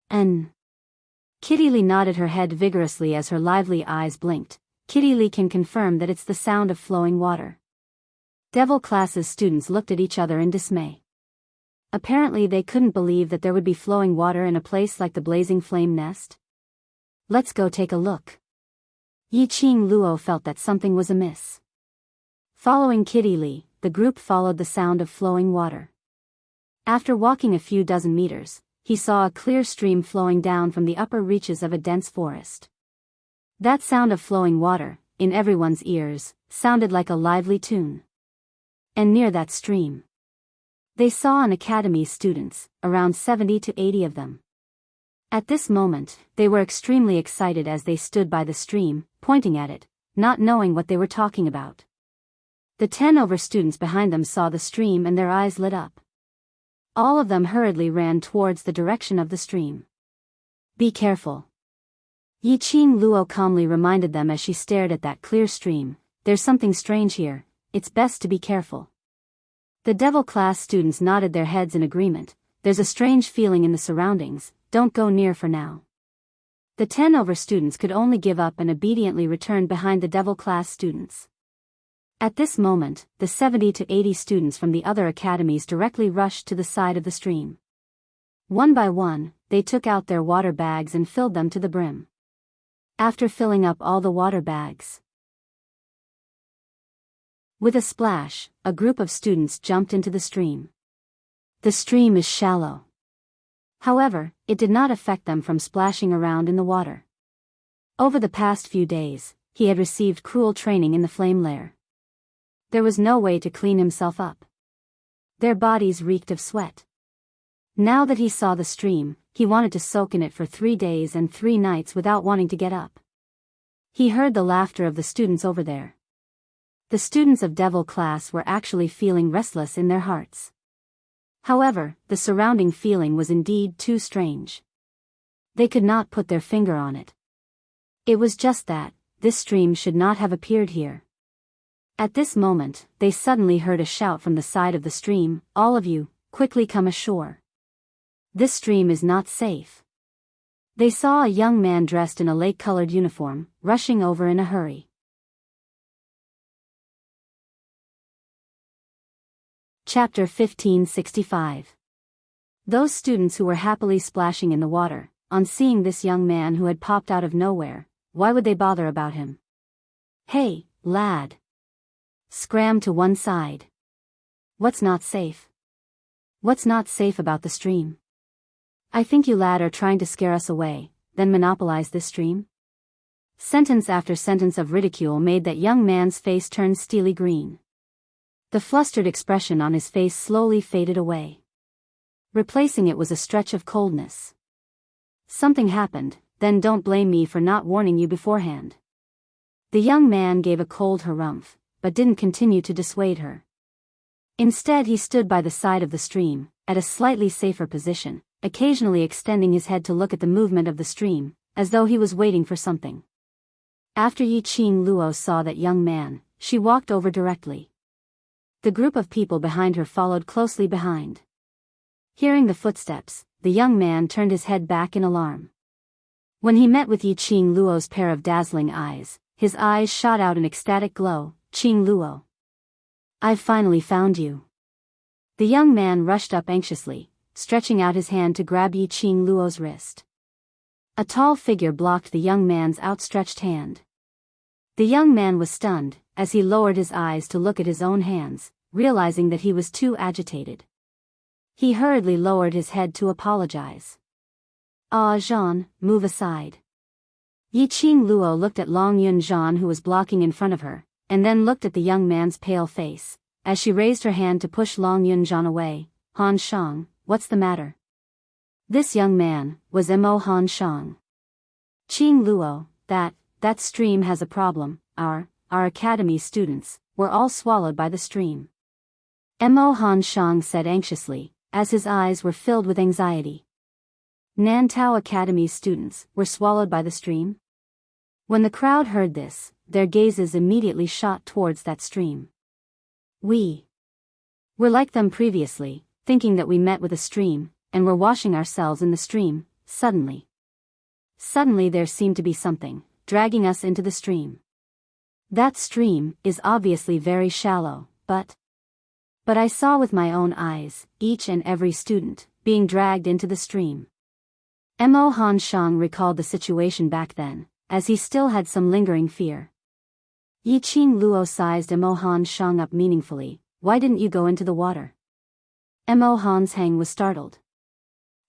Kitty Lee nodded her head vigorously as her lively eyes blinked. Kitty Lee can confirm that it's the sound of flowing water. Devil Class's students looked at each other in dismay. Apparently they couldn't believe that there would be flowing water in a place like the blazing flame nest. Let's go take a look. Yi Qing Luo felt that something was amiss. Following Kitty Lee, the group followed the sound of flowing water. After walking a few dozen meters, he saw a clear stream flowing down from the upper reaches of a dense forest. That sound of flowing water, in everyone's ears, sounded like a lively tune. And near that stream, they saw an academy's students, around 70 to 80 of them. At this moment, they were extremely excited as they stood by the stream, pointing at it, not knowing what they were talking about. The 10 over students behind them saw the stream and their eyes lit up. All of them hurriedly ran towards the direction of the stream. Be careful. Yi Qing Luo calmly reminded them as she stared at that clear stream. There's something strange here, it's best to be careful. The Devil Class students nodded their heads in agreement. There's a strange feeling in the surroundings, don't go near for now. The 10 over students could only give up and obediently returned behind the Devil Class students. At this moment, the 70 to 80 students from the other academies directly rushed to the side of the stream. One by one, they took out their water bags and filled them to the brim. After filling up all the water bags, with a splash, a group of students jumped into the stream. The stream is shallow. However, it did not affect them from splashing around in the water. Over the past few days, he had received cruel training in the flame lair. There was no way to clean himself up. Their bodies reeked of sweat. Now that he saw the stream, he wanted to soak in it for 3 days and 3 nights without wanting to get up. He heard the laughter of the students over there. The students of Devil Class were actually feeling restless in their hearts. However, the surrounding feeling was indeed too strange. They could not put their finger on it. It was just that, this stream should not have appeared here. At this moment, they suddenly heard a shout from the side of the stream, all of you, quickly come ashore. This stream is not safe. They saw a young man dressed in a lake-colored uniform, rushing over in a hurry. Chapter 1565. Those students who were happily splashing in the water, on seeing this young man who had popped out of nowhere, why would they bother about him? Hey, lad! Scram to one side. What's not safe? What's not safe about the stream? I think you lad are trying to scare us away, then monopolize this stream? Sentence after sentence of ridicule made that young man's face turn steely green. The flustered expression on his face slowly faded away. Replacing it was a stretch of coldness. Something happened, then don't blame me for not warning you beforehand. The young man gave a cold harumph, but didn't continue to dissuade her. Instead he stood by the side of the stream, at a slightly safer position, occasionally extending his head to look at the movement of the stream, as though he was waiting for something. After Yi Qing Luo saw that young man, she walked over directly. The group of people behind her followed closely behind. Hearing the footsteps, the young man turned his head back in alarm. When he met with Yi Qing Luo's pair of dazzling eyes, his eyes shot out an ecstatic glow. Qing Luo. I've finally found you. The young man rushed up anxiously, stretching out his hand to grab Yi-Ching Luo's wrist. A tall figure blocked the young man's outstretched hand. The young man was stunned, as he lowered his eyes to look at his own hands, realizing that he was too agitated. He hurriedly lowered his head to apologize. "Ah, Jean, move aside." Yi-Ching Luo looked at Long Yun Jean, who was blocking in front of her, and then looked at the young man's pale face, as she raised her hand to push Long Yun Jean away. "Han Shang, what's the matter?" This young man was Mo Han Shang. "Ching Luo, that stream has a problem. Our academy students were all swallowed by the stream." Mo Han Shang said anxiously, as his eyes were filled with anxiety. Nantao Academy's students were swallowed by the stream? When the crowd heard this, their gazes immediately shot towards that stream. "We were like them previously, thinking that we met with a stream, and were washing ourselves in the stream. Suddenly there seemed to be something dragging us into the stream. That stream is obviously very shallow, but I saw with my own eyes, each and every student being dragged into the stream." Mo Han Shang recalled the situation back then, as he still had some lingering fear. Yi-Ching Luo sized Mo Han Shang up meaningfully. "Why didn't you go into the water?" Mo Han Shang was startled.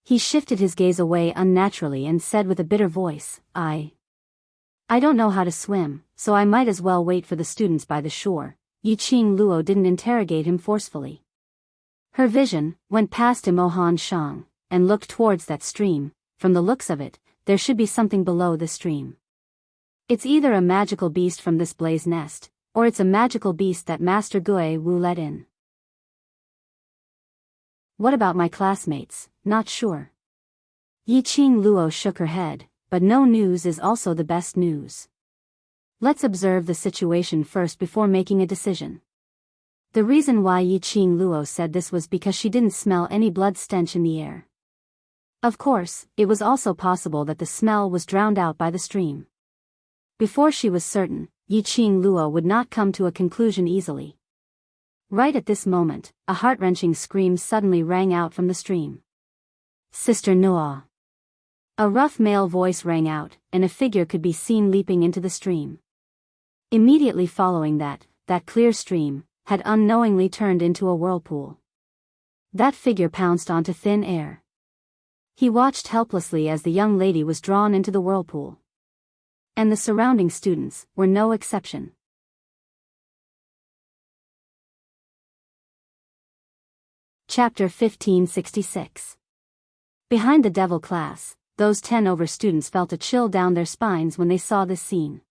He shifted his gaze away unnaturally and said with a bitter voice, I don't know how to swim, so I might as well wait for the students by the shore." Yi-Ching Luo didn't interrogate him forcefully. Her vision went past Mo Han Shang, and looked towards that stream. From the looks of it, there should be something below the stream. It's either a magical beast from this blaze nest, or it's a magical beast that Master Gui Wu let in. "What about my classmates? Not sure." Yi-Ching Luo shook her head, but no news is also the best news. Let's observe the situation first before making a decision. The reason why Yi-Ching Luo said this was because she didn't smell any blood stench in the air. Of course, it was also possible that the smell was drowned out by the stream. Before she was certain, Yi-Ching Luo would not come to a conclusion easily. Right at this moment, a heart-wrenching scream suddenly rang out from the stream. "Sister Noah!" A rough male voice rang out, and a figure could be seen leaping into the stream. Immediately following that clear stream had unknowingly turned into a whirlpool. That figure pounced onto thin air. He watched helplessly as the young lady was drawn into the whirlpool. And the surrounding students were no exception. Chapter 1566. Behind the devil class, those 10 over students felt a chill down their spines when they saw this scene.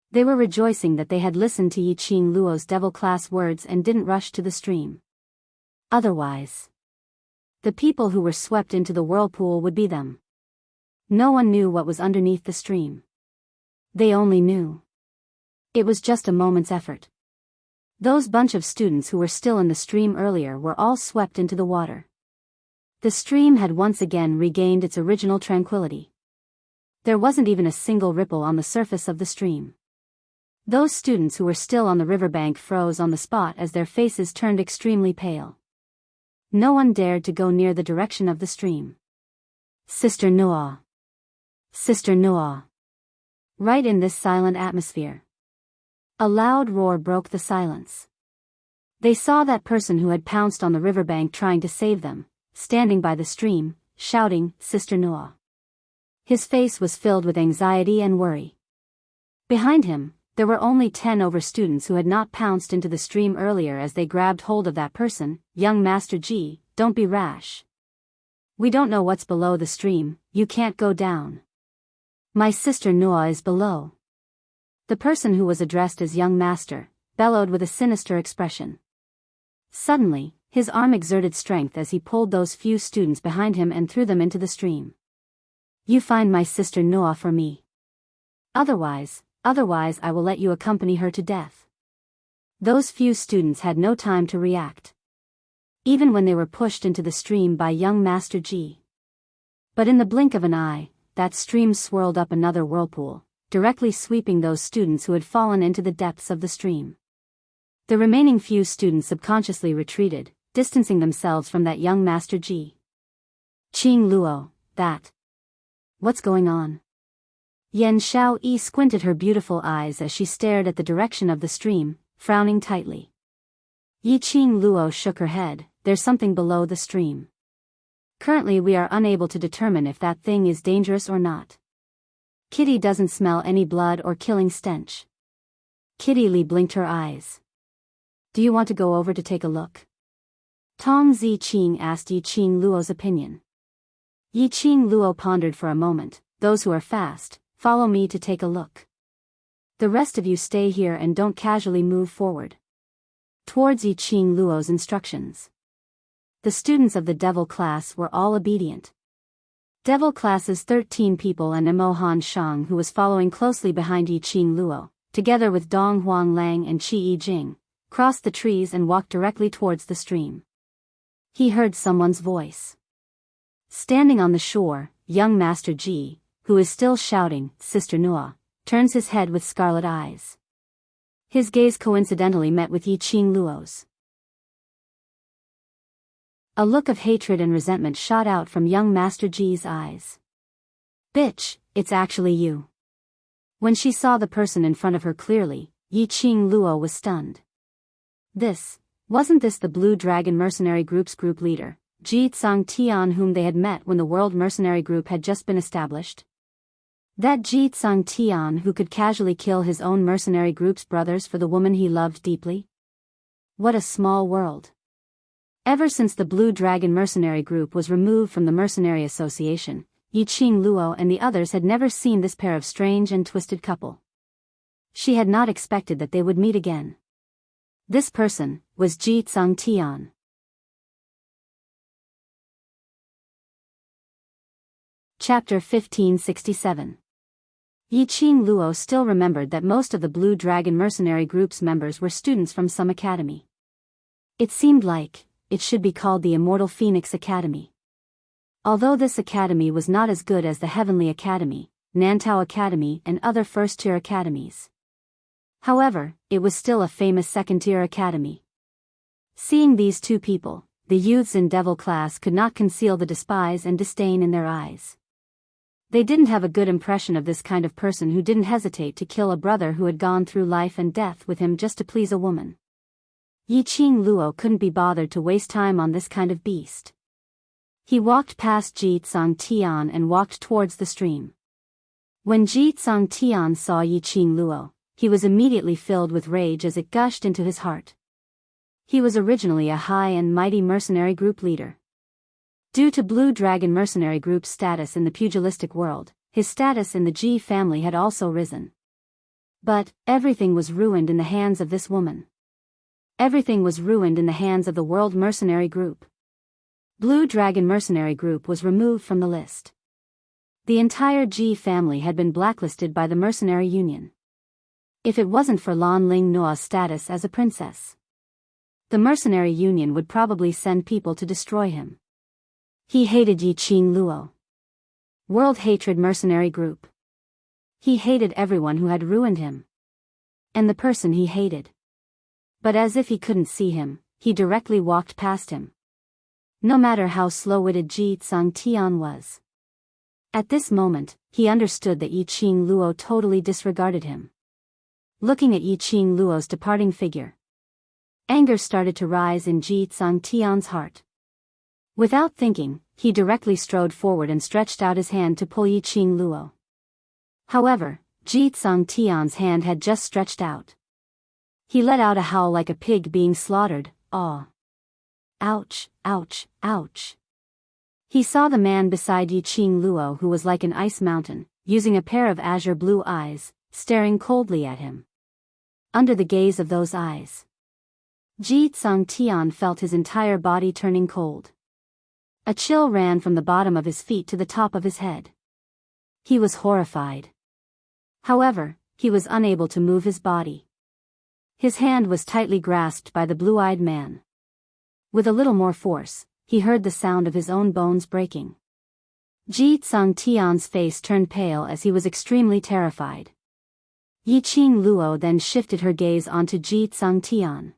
They were rejoicing that they had listened to Yi-Ching Luo's devil class words and didn't rush to the stream. Otherwise, the people who were swept into the whirlpool would be them. No one knew what was underneath the stream. They only knew it was just a moment's effort. Those bunch of students who were still in the stream earlier were all swept into the water. The stream had once again regained its original tranquility. There wasn't even a single ripple on the surface of the stream. Those students who were still on the riverbank froze on the spot as their faces turned extremely pale. No one dared to go near the direction of the stream. "Sister Noah! Sister Noah!" Right in this silent atmosphere, a loud roar broke the silence. They saw that person who had pounced on the riverbank trying to save them, standing by the stream, shouting, "Sister Noah!" His face was filled with anxiety and worry. Behind him, there were only 10 over students who had not pounced into the stream earlier as they grabbed hold of that person. "Young Master Ji, don't be rash. We don't know what's below the stream, you can't go down. My sister Noah is below." The person who was addressed as young master bellowed with a sinister expression. Suddenly, his arm exerted strength as he pulled those few students behind him and threw them into the stream. "You find my sister Noah for me. Otherwise I will let you accompany her to death." Those few students had no time to react, even when they were pushed into the stream by young Master Ji. But in the blink of an eye, that stream swirled up another whirlpool, directly sweeping those students who had fallen into the depths of the stream. The remaining few students subconsciously retreated, distancing themselves from that young Master Ji. Qing Luo, that. What's going on? Yan Xiaoyi squinted her beautiful eyes as she stared at the direction of the stream, frowning tightly. Yi Qing Luo shook her head. There's something below the stream. Currently we are unable to determine if that thing is dangerous or not. Kitty doesn't smell any blood or killing stench. Kitty Li blinked her eyes. Do you want to go over to take a look? Tong Ziqing asked Yi Qing Luo's opinion. Yi Qing Luo pondered for a moment. Those who are fast, follow me to take a look. The rest of you stay here and don't casually move forward. Towards Yi Qing Luo's instructions. The students of the devil class were all obedient. Devil class's 13 people and Imohan Shang, who was following closely behind Yi Qing Luo, together with Dong Huang Lang and Qi Yi Jing, crossed the trees and walked directly towards the stream. He heard someone's voice. Standing on the shore, young Master Ji, who is still shouting, Sister Nua, turns his head with scarlet eyes. His gaze coincidentally met with Yi Qing Luo's. A look of hatred and resentment shot out from young Master Ji's eyes. Bitch, it's actually you. When she saw the person in front of her clearly, Yi Qing Luo was stunned. Wasn't this the Blue Dragon Mercenary Group's group leader, Ji Tsangtian, whom they had met when the World Mercenary Group had just been established? That Ji Tsangtian who could casually kill his own mercenary group's brothers for the woman he loved deeply? What a small world. Ever since the Blue Dragon Mercenary Group was removed from the Mercenary Association, Yi Qing Luo and the others had never seen this pair of strange and twisted couple. She had not expected that they would meet again. This person was Ji Tsangtian. Chapter 1567. Yi Qing Luo still remembered that most of the Blue Dragon Mercenary Group's members were students from some academy. It seemed like it should be called the Immortal Phoenix Academy. Although this academy was not as good as the Heavenly Academy, Nantao Academy and other first-tier academies. However, it was still a famous second-tier academy. Seeing these two people, the youths in Devil class could not conceal the despise and disdain in their eyes. They didn't have a good impression of this kind of person who didn't hesitate to kill a brother who had gone through life and death with him just to please a woman. Yi Qing Luo couldn't be bothered to waste time on this kind of beast. He walked past Ji Tsangtian and walked towards the stream. When Ji Tsangtian saw Yi Qing Luo, he was immediately filled with rage as it gushed into his heart. He was originally a high and mighty mercenary group leader. Due to Blue Dragon Mercenary Group's status in the pugilistic world, his status in the Ji family had also risen. But everything was ruined in the hands of this woman. Everything was ruined in the hands of the World Mercenary Group. Blue Dragon Mercenary Group was removed from the list. The entire Ji family had been blacklisted by the Mercenary Union. If it wasn't for Lan Ling Noa's status as a princess, the Mercenary Union would probably send people to destroy him. He hated Yi Qing Luo. World Hatred Mercenary Group. He hated everyone who had ruined him. And the person he hated. But as if he couldn't see him, he directly walked past him. No matter how slow-witted Ji Tsangtian was. At this moment, he understood that Yi Qing Luo totally disregarded him. Looking at Yi Qing Luo's departing figure, anger started to rise in Ji Tsangtian's heart. Without thinking, he directly strode forward and stretched out his hand to pull Yi Qing Luo. However, Ji Tsangtian's hand had just stretched out. He let out a howl like a pig being slaughtered. Aw. Ouch, ouch, ouch. He saw the man beside Yi Qing Luo, who was like an ice mountain, using a pair of azure blue eyes, staring coldly at him. Under the gaze of those eyes, Ji Tsangtian felt his entire body turning cold. A chill ran from the bottom of his feet to the top of his head. He was horrified. However, he was unable to move his body. His hand was tightly grasped by the blue-eyed man. With a little more force, he heard the sound of his own bones breaking. Ji Tsangtian's face turned pale as he was extremely terrified. Yi Qing Luo then shifted her gaze onto Ji Tsangtian.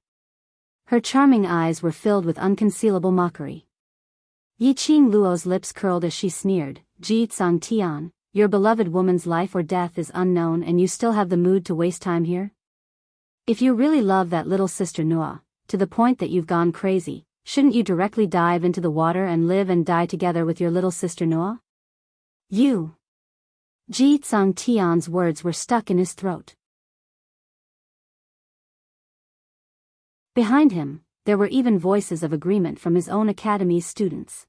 Her charming eyes were filled with unconcealable mockery. Yiqing Luo's lips curled as she sneered, Ji Tsang Tian, your beloved woman's life or death is unknown and you still have the mood to waste time here? If you really love that little sister Noah, to the point that you've gone crazy, shouldn't you directly dive into the water and live and die together with your little sister Noah? You. Ji Tsang Tian's words were stuck in his throat. Behind him, there were even voices of agreement from his own academy's students.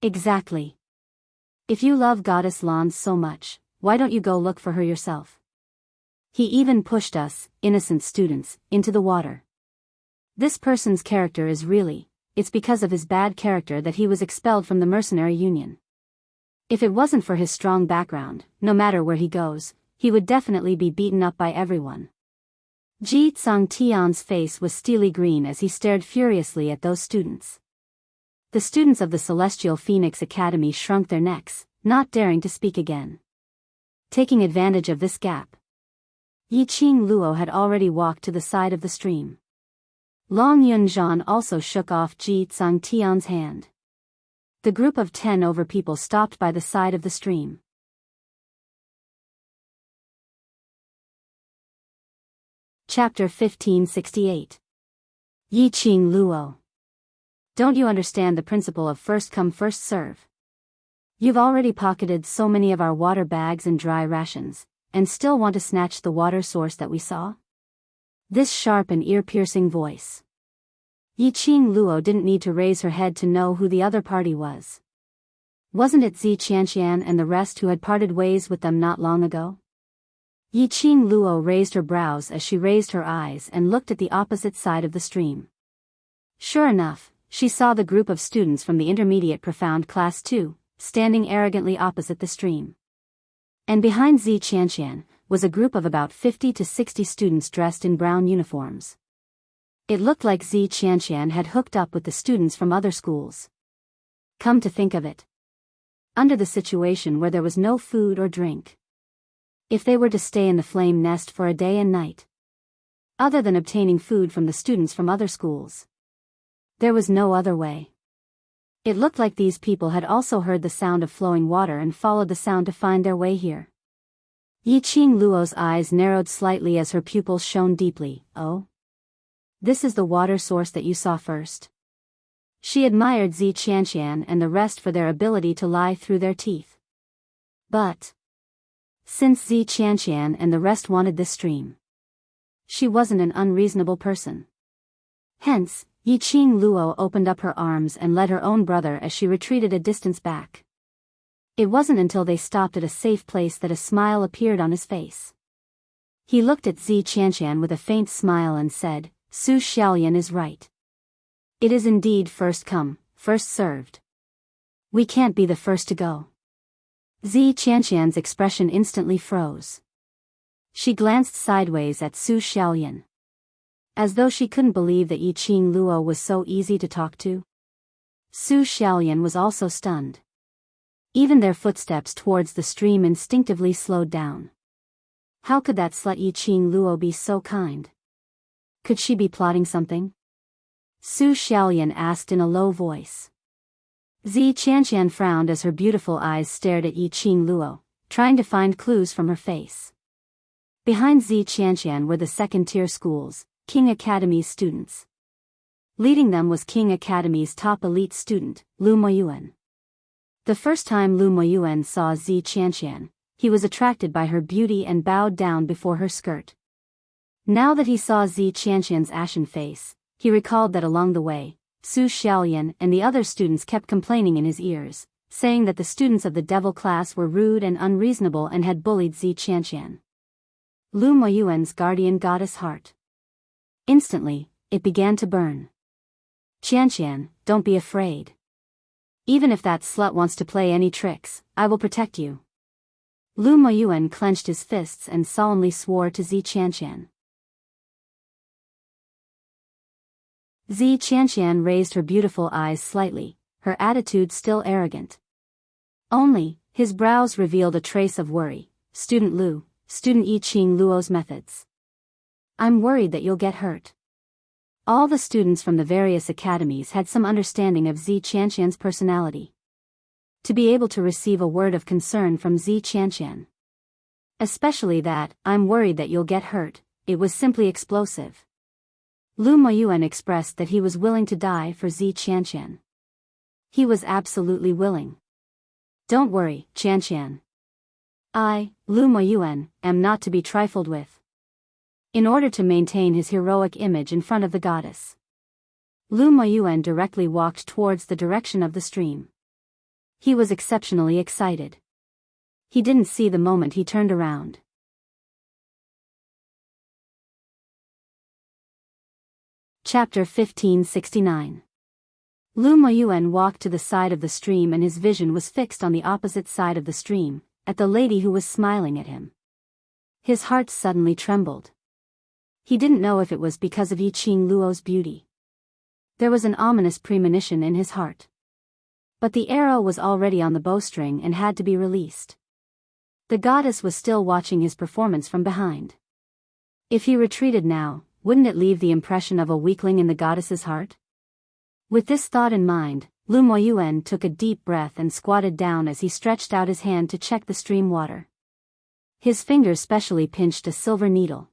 Exactly. If you love Goddess Lan so much, why don't you go look for her yourself? He even pushed us, innocent students, into the water. This person's character is really, it's because of his bad character that he was expelled from the mercenary union. If it wasn't for his strong background, no matter where he goes, he would definitely be beaten up by everyone. Ji Tsang Tian's face was steely green as he stared furiously at those students. The students of the Celestial Phoenix Academy shrunk their necks, not daring to speak again. Taking advantage of this gap, Yiqing Luo had already walked to the side of the stream. Long Yunzhan also shook off Ji Tsang Tian's hand. The group of 10 over people stopped by the side of the stream. Chapter 1568. Yiqing Luo. Don't you understand the principle of first come first serve? You've already pocketed so many of our water bags and dry rations, and still want to snatch the water source that we saw? This sharp and ear-piercing voice. Yiqing Luo didn't need to raise her head to know who the other party was. Wasn't it Zi Qianqian and the rest who had parted ways with them not long ago? Yiqing Luo raised her brows as she raised her eyes and looked at the opposite side of the stream. Sure enough, she saw the group of students from the Intermediate Profound Class 2, standing arrogantly opposite the stream. And behind Zi Qianqian was a group of about 50 to 60 students dressed in brown uniforms. It looked like Zi Qianqian had hooked up with the students from other schools. Come to think of it. Under the situation where there was no food or drink, if they were to stay in the flame nest for a day and night, other than obtaining food from the students from other schools, there was no other way. It looked like these people had also heard the sound of flowing water and followed the sound to find their way here. Yiqing Luo's eyes narrowed slightly as her pupils shone deeply. Oh? This is the water source that you saw first? She admired Zi Qianqian and the rest for their ability to lie through their teeth. But since Zi Qianqian and the rest wanted this stream, she wasn't an unreasonable person. Hence, Yiqing Luo opened up her arms and led her own brother as she retreated a distance back. It wasn't until they stopped at a safe place that a smile appeared on his face. He looked at Zi Qianqian with a faint smile and said, Su Xiaoyan is right. It is indeed first come, first served. We can't be the first to go. Zi Qianqian's expression instantly froze. She glanced sideways at Su Xiaoyan, as though she couldn't believe that Yiqing Luo was so easy to talk to. Su Xiaoyan was also stunned. Even their footsteps towards the stream instinctively slowed down. How could that slut Yiqing Luo be so kind? Could she be plotting something? Su Xiaoyan asked in a low voice. Zi Qianqian frowned as her beautiful eyes stared at Yiqing Luo, trying to find clues from her face. Behind Zi Qianqian were the second-tier schools, King Academy's students. Leading them was King Academy's top elite student, Lu Moyuan. The first time Lu Moyuan saw Zi Qianqian, he was attracted by her beauty and bowed down before her skirt. Now that he saw Zi Qianqian's ashen face, he recalled that along the way, Su Xiaoyan and the other students kept complaining in his ears, saying that the students of the devil class were rude and unreasonable and had bullied Zi Qianqian. Lu Moyuan's guardian goddess heart. Instantly, it began to burn. Qianqian, don't be afraid. Even if that slut wants to play any tricks, I will protect you. Lu Moyuan clenched his fists and solemnly swore to Zi Qianqian. Zi Qianqian raised her beautiful eyes slightly, her attitude still arrogant. Only, his brows revealed a trace of worry. Student Lu, Student Yiqing Luo's methods. I'm worried that you'll get hurt. All the students from the various academies had some understanding of Zi Qianqian's personality. To be able to receive a word of concern from Zi Qianqian. Especially that, "I'm worried that you'll get hurt," it was simply explosive. Lu Moyuan expressed that he was willing to die for Zi Qianqian. He was absolutely willing. "Don't worry, Qianqian. I, Lu Moyuan, am not to be trifled with." In order to maintain his heroic image in front of the goddess, Lu Moyuan directly walked towards the direction of the stream. He was exceptionally excited. He didn't see the moment he turned around. Chapter 1569. Lu Moyuan walked to the side of the stream and his vision was fixed on the opposite side of the stream, at the lady who was smiling at him. His heart suddenly trembled. He didn't know if it was because of Yiqing Luo's beauty. There was an ominous premonition in his heart. But the arrow was already on the bowstring and had to be released. The goddess was still watching his performance from behind. If he retreated now, wouldn't it leave the impression of a weakling in the goddess's heart? With this thought in mind, Lu Moyuan took a deep breath and squatted down as he stretched out his hand to check the stream water. His fingers specially pinched a silver needle.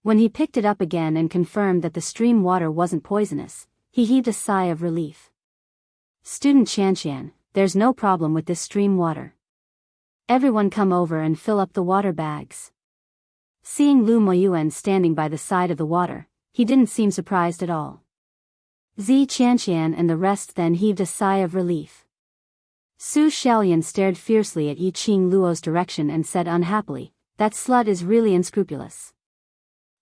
When he picked it up again and confirmed that the stream water wasn't poisonous, he heaved a sigh of relief. "Student Qianqian, there's no problem with this stream water. Everyone come over and fill up the water bags." Seeing Lu Moyuan standing by the side of the water, he didn't seem surprised at all. Zi Qianqian and the rest then heaved a sigh of relief. Su Xiaolian stared fiercely at Yiqing Luo's direction and said unhappily, "That slut is really unscrupulous.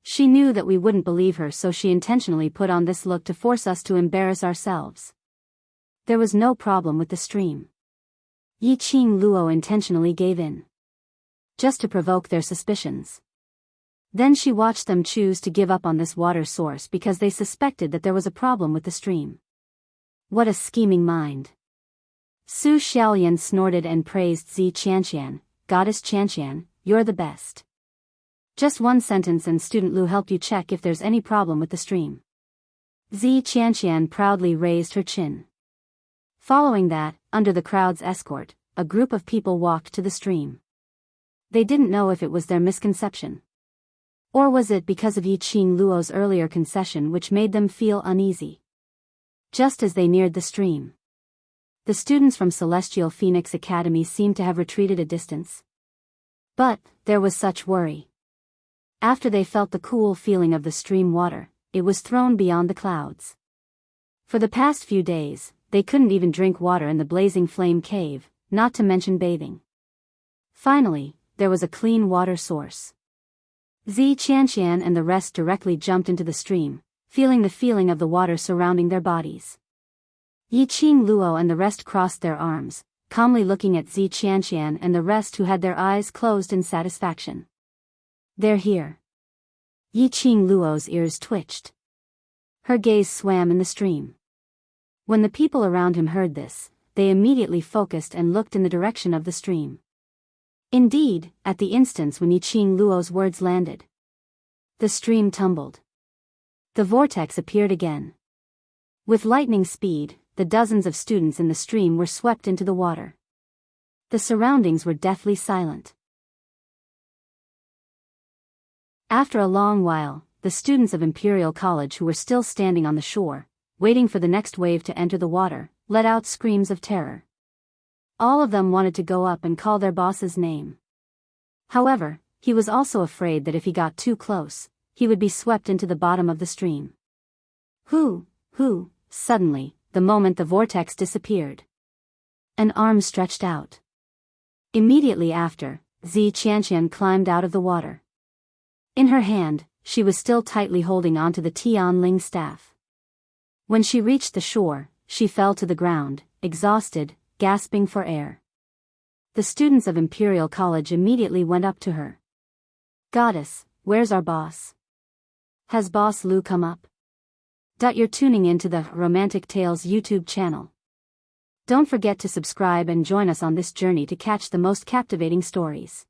She knew that we wouldn't believe her, so she intentionally put on this look to force us to embarrass ourselves." There was no problem with the stream. Yiqing Luo intentionally gave in. Just to provoke their suspicions. Then she watched them choose to give up on this water source because they suspected that there was a problem with the stream. What a scheming mind. Su Xiaolian snorted and praised Zi Qianqian, "Goddess Qianqian, you're the best. Just one sentence and Student Lu helped you check if there's any problem with the stream." Zi Qianqian proudly raised her chin. Following that, under the crowd's escort, a group of people walked to the stream. They didn't know if it was their misconception. Or was it because of Yiqing Luo's earlier concession which made them feel uneasy. Just as they neared the stream, the students from Celestial Phoenix Academy seemed to have retreated a distance. But there was such worry. After they felt the cool feeling of the stream water, it was thrown beyond the clouds. For the past few days, they couldn't even drink water in the blazing flame cave, not to mention bathing. Finally, there was a clean water source. Zi Qianqian and the rest directly jumped into the stream, feeling the feeling of the water surrounding their bodies. Yiqing Luo and the rest crossed their arms, calmly looking at Zi Qianqian and the rest who had their eyes closed in satisfaction. "They're here." Yiqing Luo's ears twitched. Her gaze swam in the stream. When the people around him heard this, they immediately focused and looked in the direction of the stream. Indeed, at the instant when Yiqing Luo's words landed, the stream tumbled. The vortex appeared again. With lightning speed, the dozens of students in the stream were swept into the water. The surroundings were deathly silent. After a long while, the students of Imperial College who were still standing on the shore, waiting for the next wave to enter the water, let out screams of terror. All of them wanted to go up and call their boss's name. However, he was also afraid that if he got too close, he would be swept into the bottom of the stream. Suddenly, the moment the vortex disappeared, an arm stretched out. Immediately after, Zi Qianqian climbed out of the water. In her hand, she was still tightly holding onto the Tianling staff. When she reached the shore, she fell to the ground, exhausted, gasping for air. The students of Imperial College immediately went up to her. "Goddess, where's our boss? Has Boss Lu come up?" You're tuning in to the Romantic Tales YouTube channel. Don't forget to subscribe and join us on this journey to catch the most captivating stories.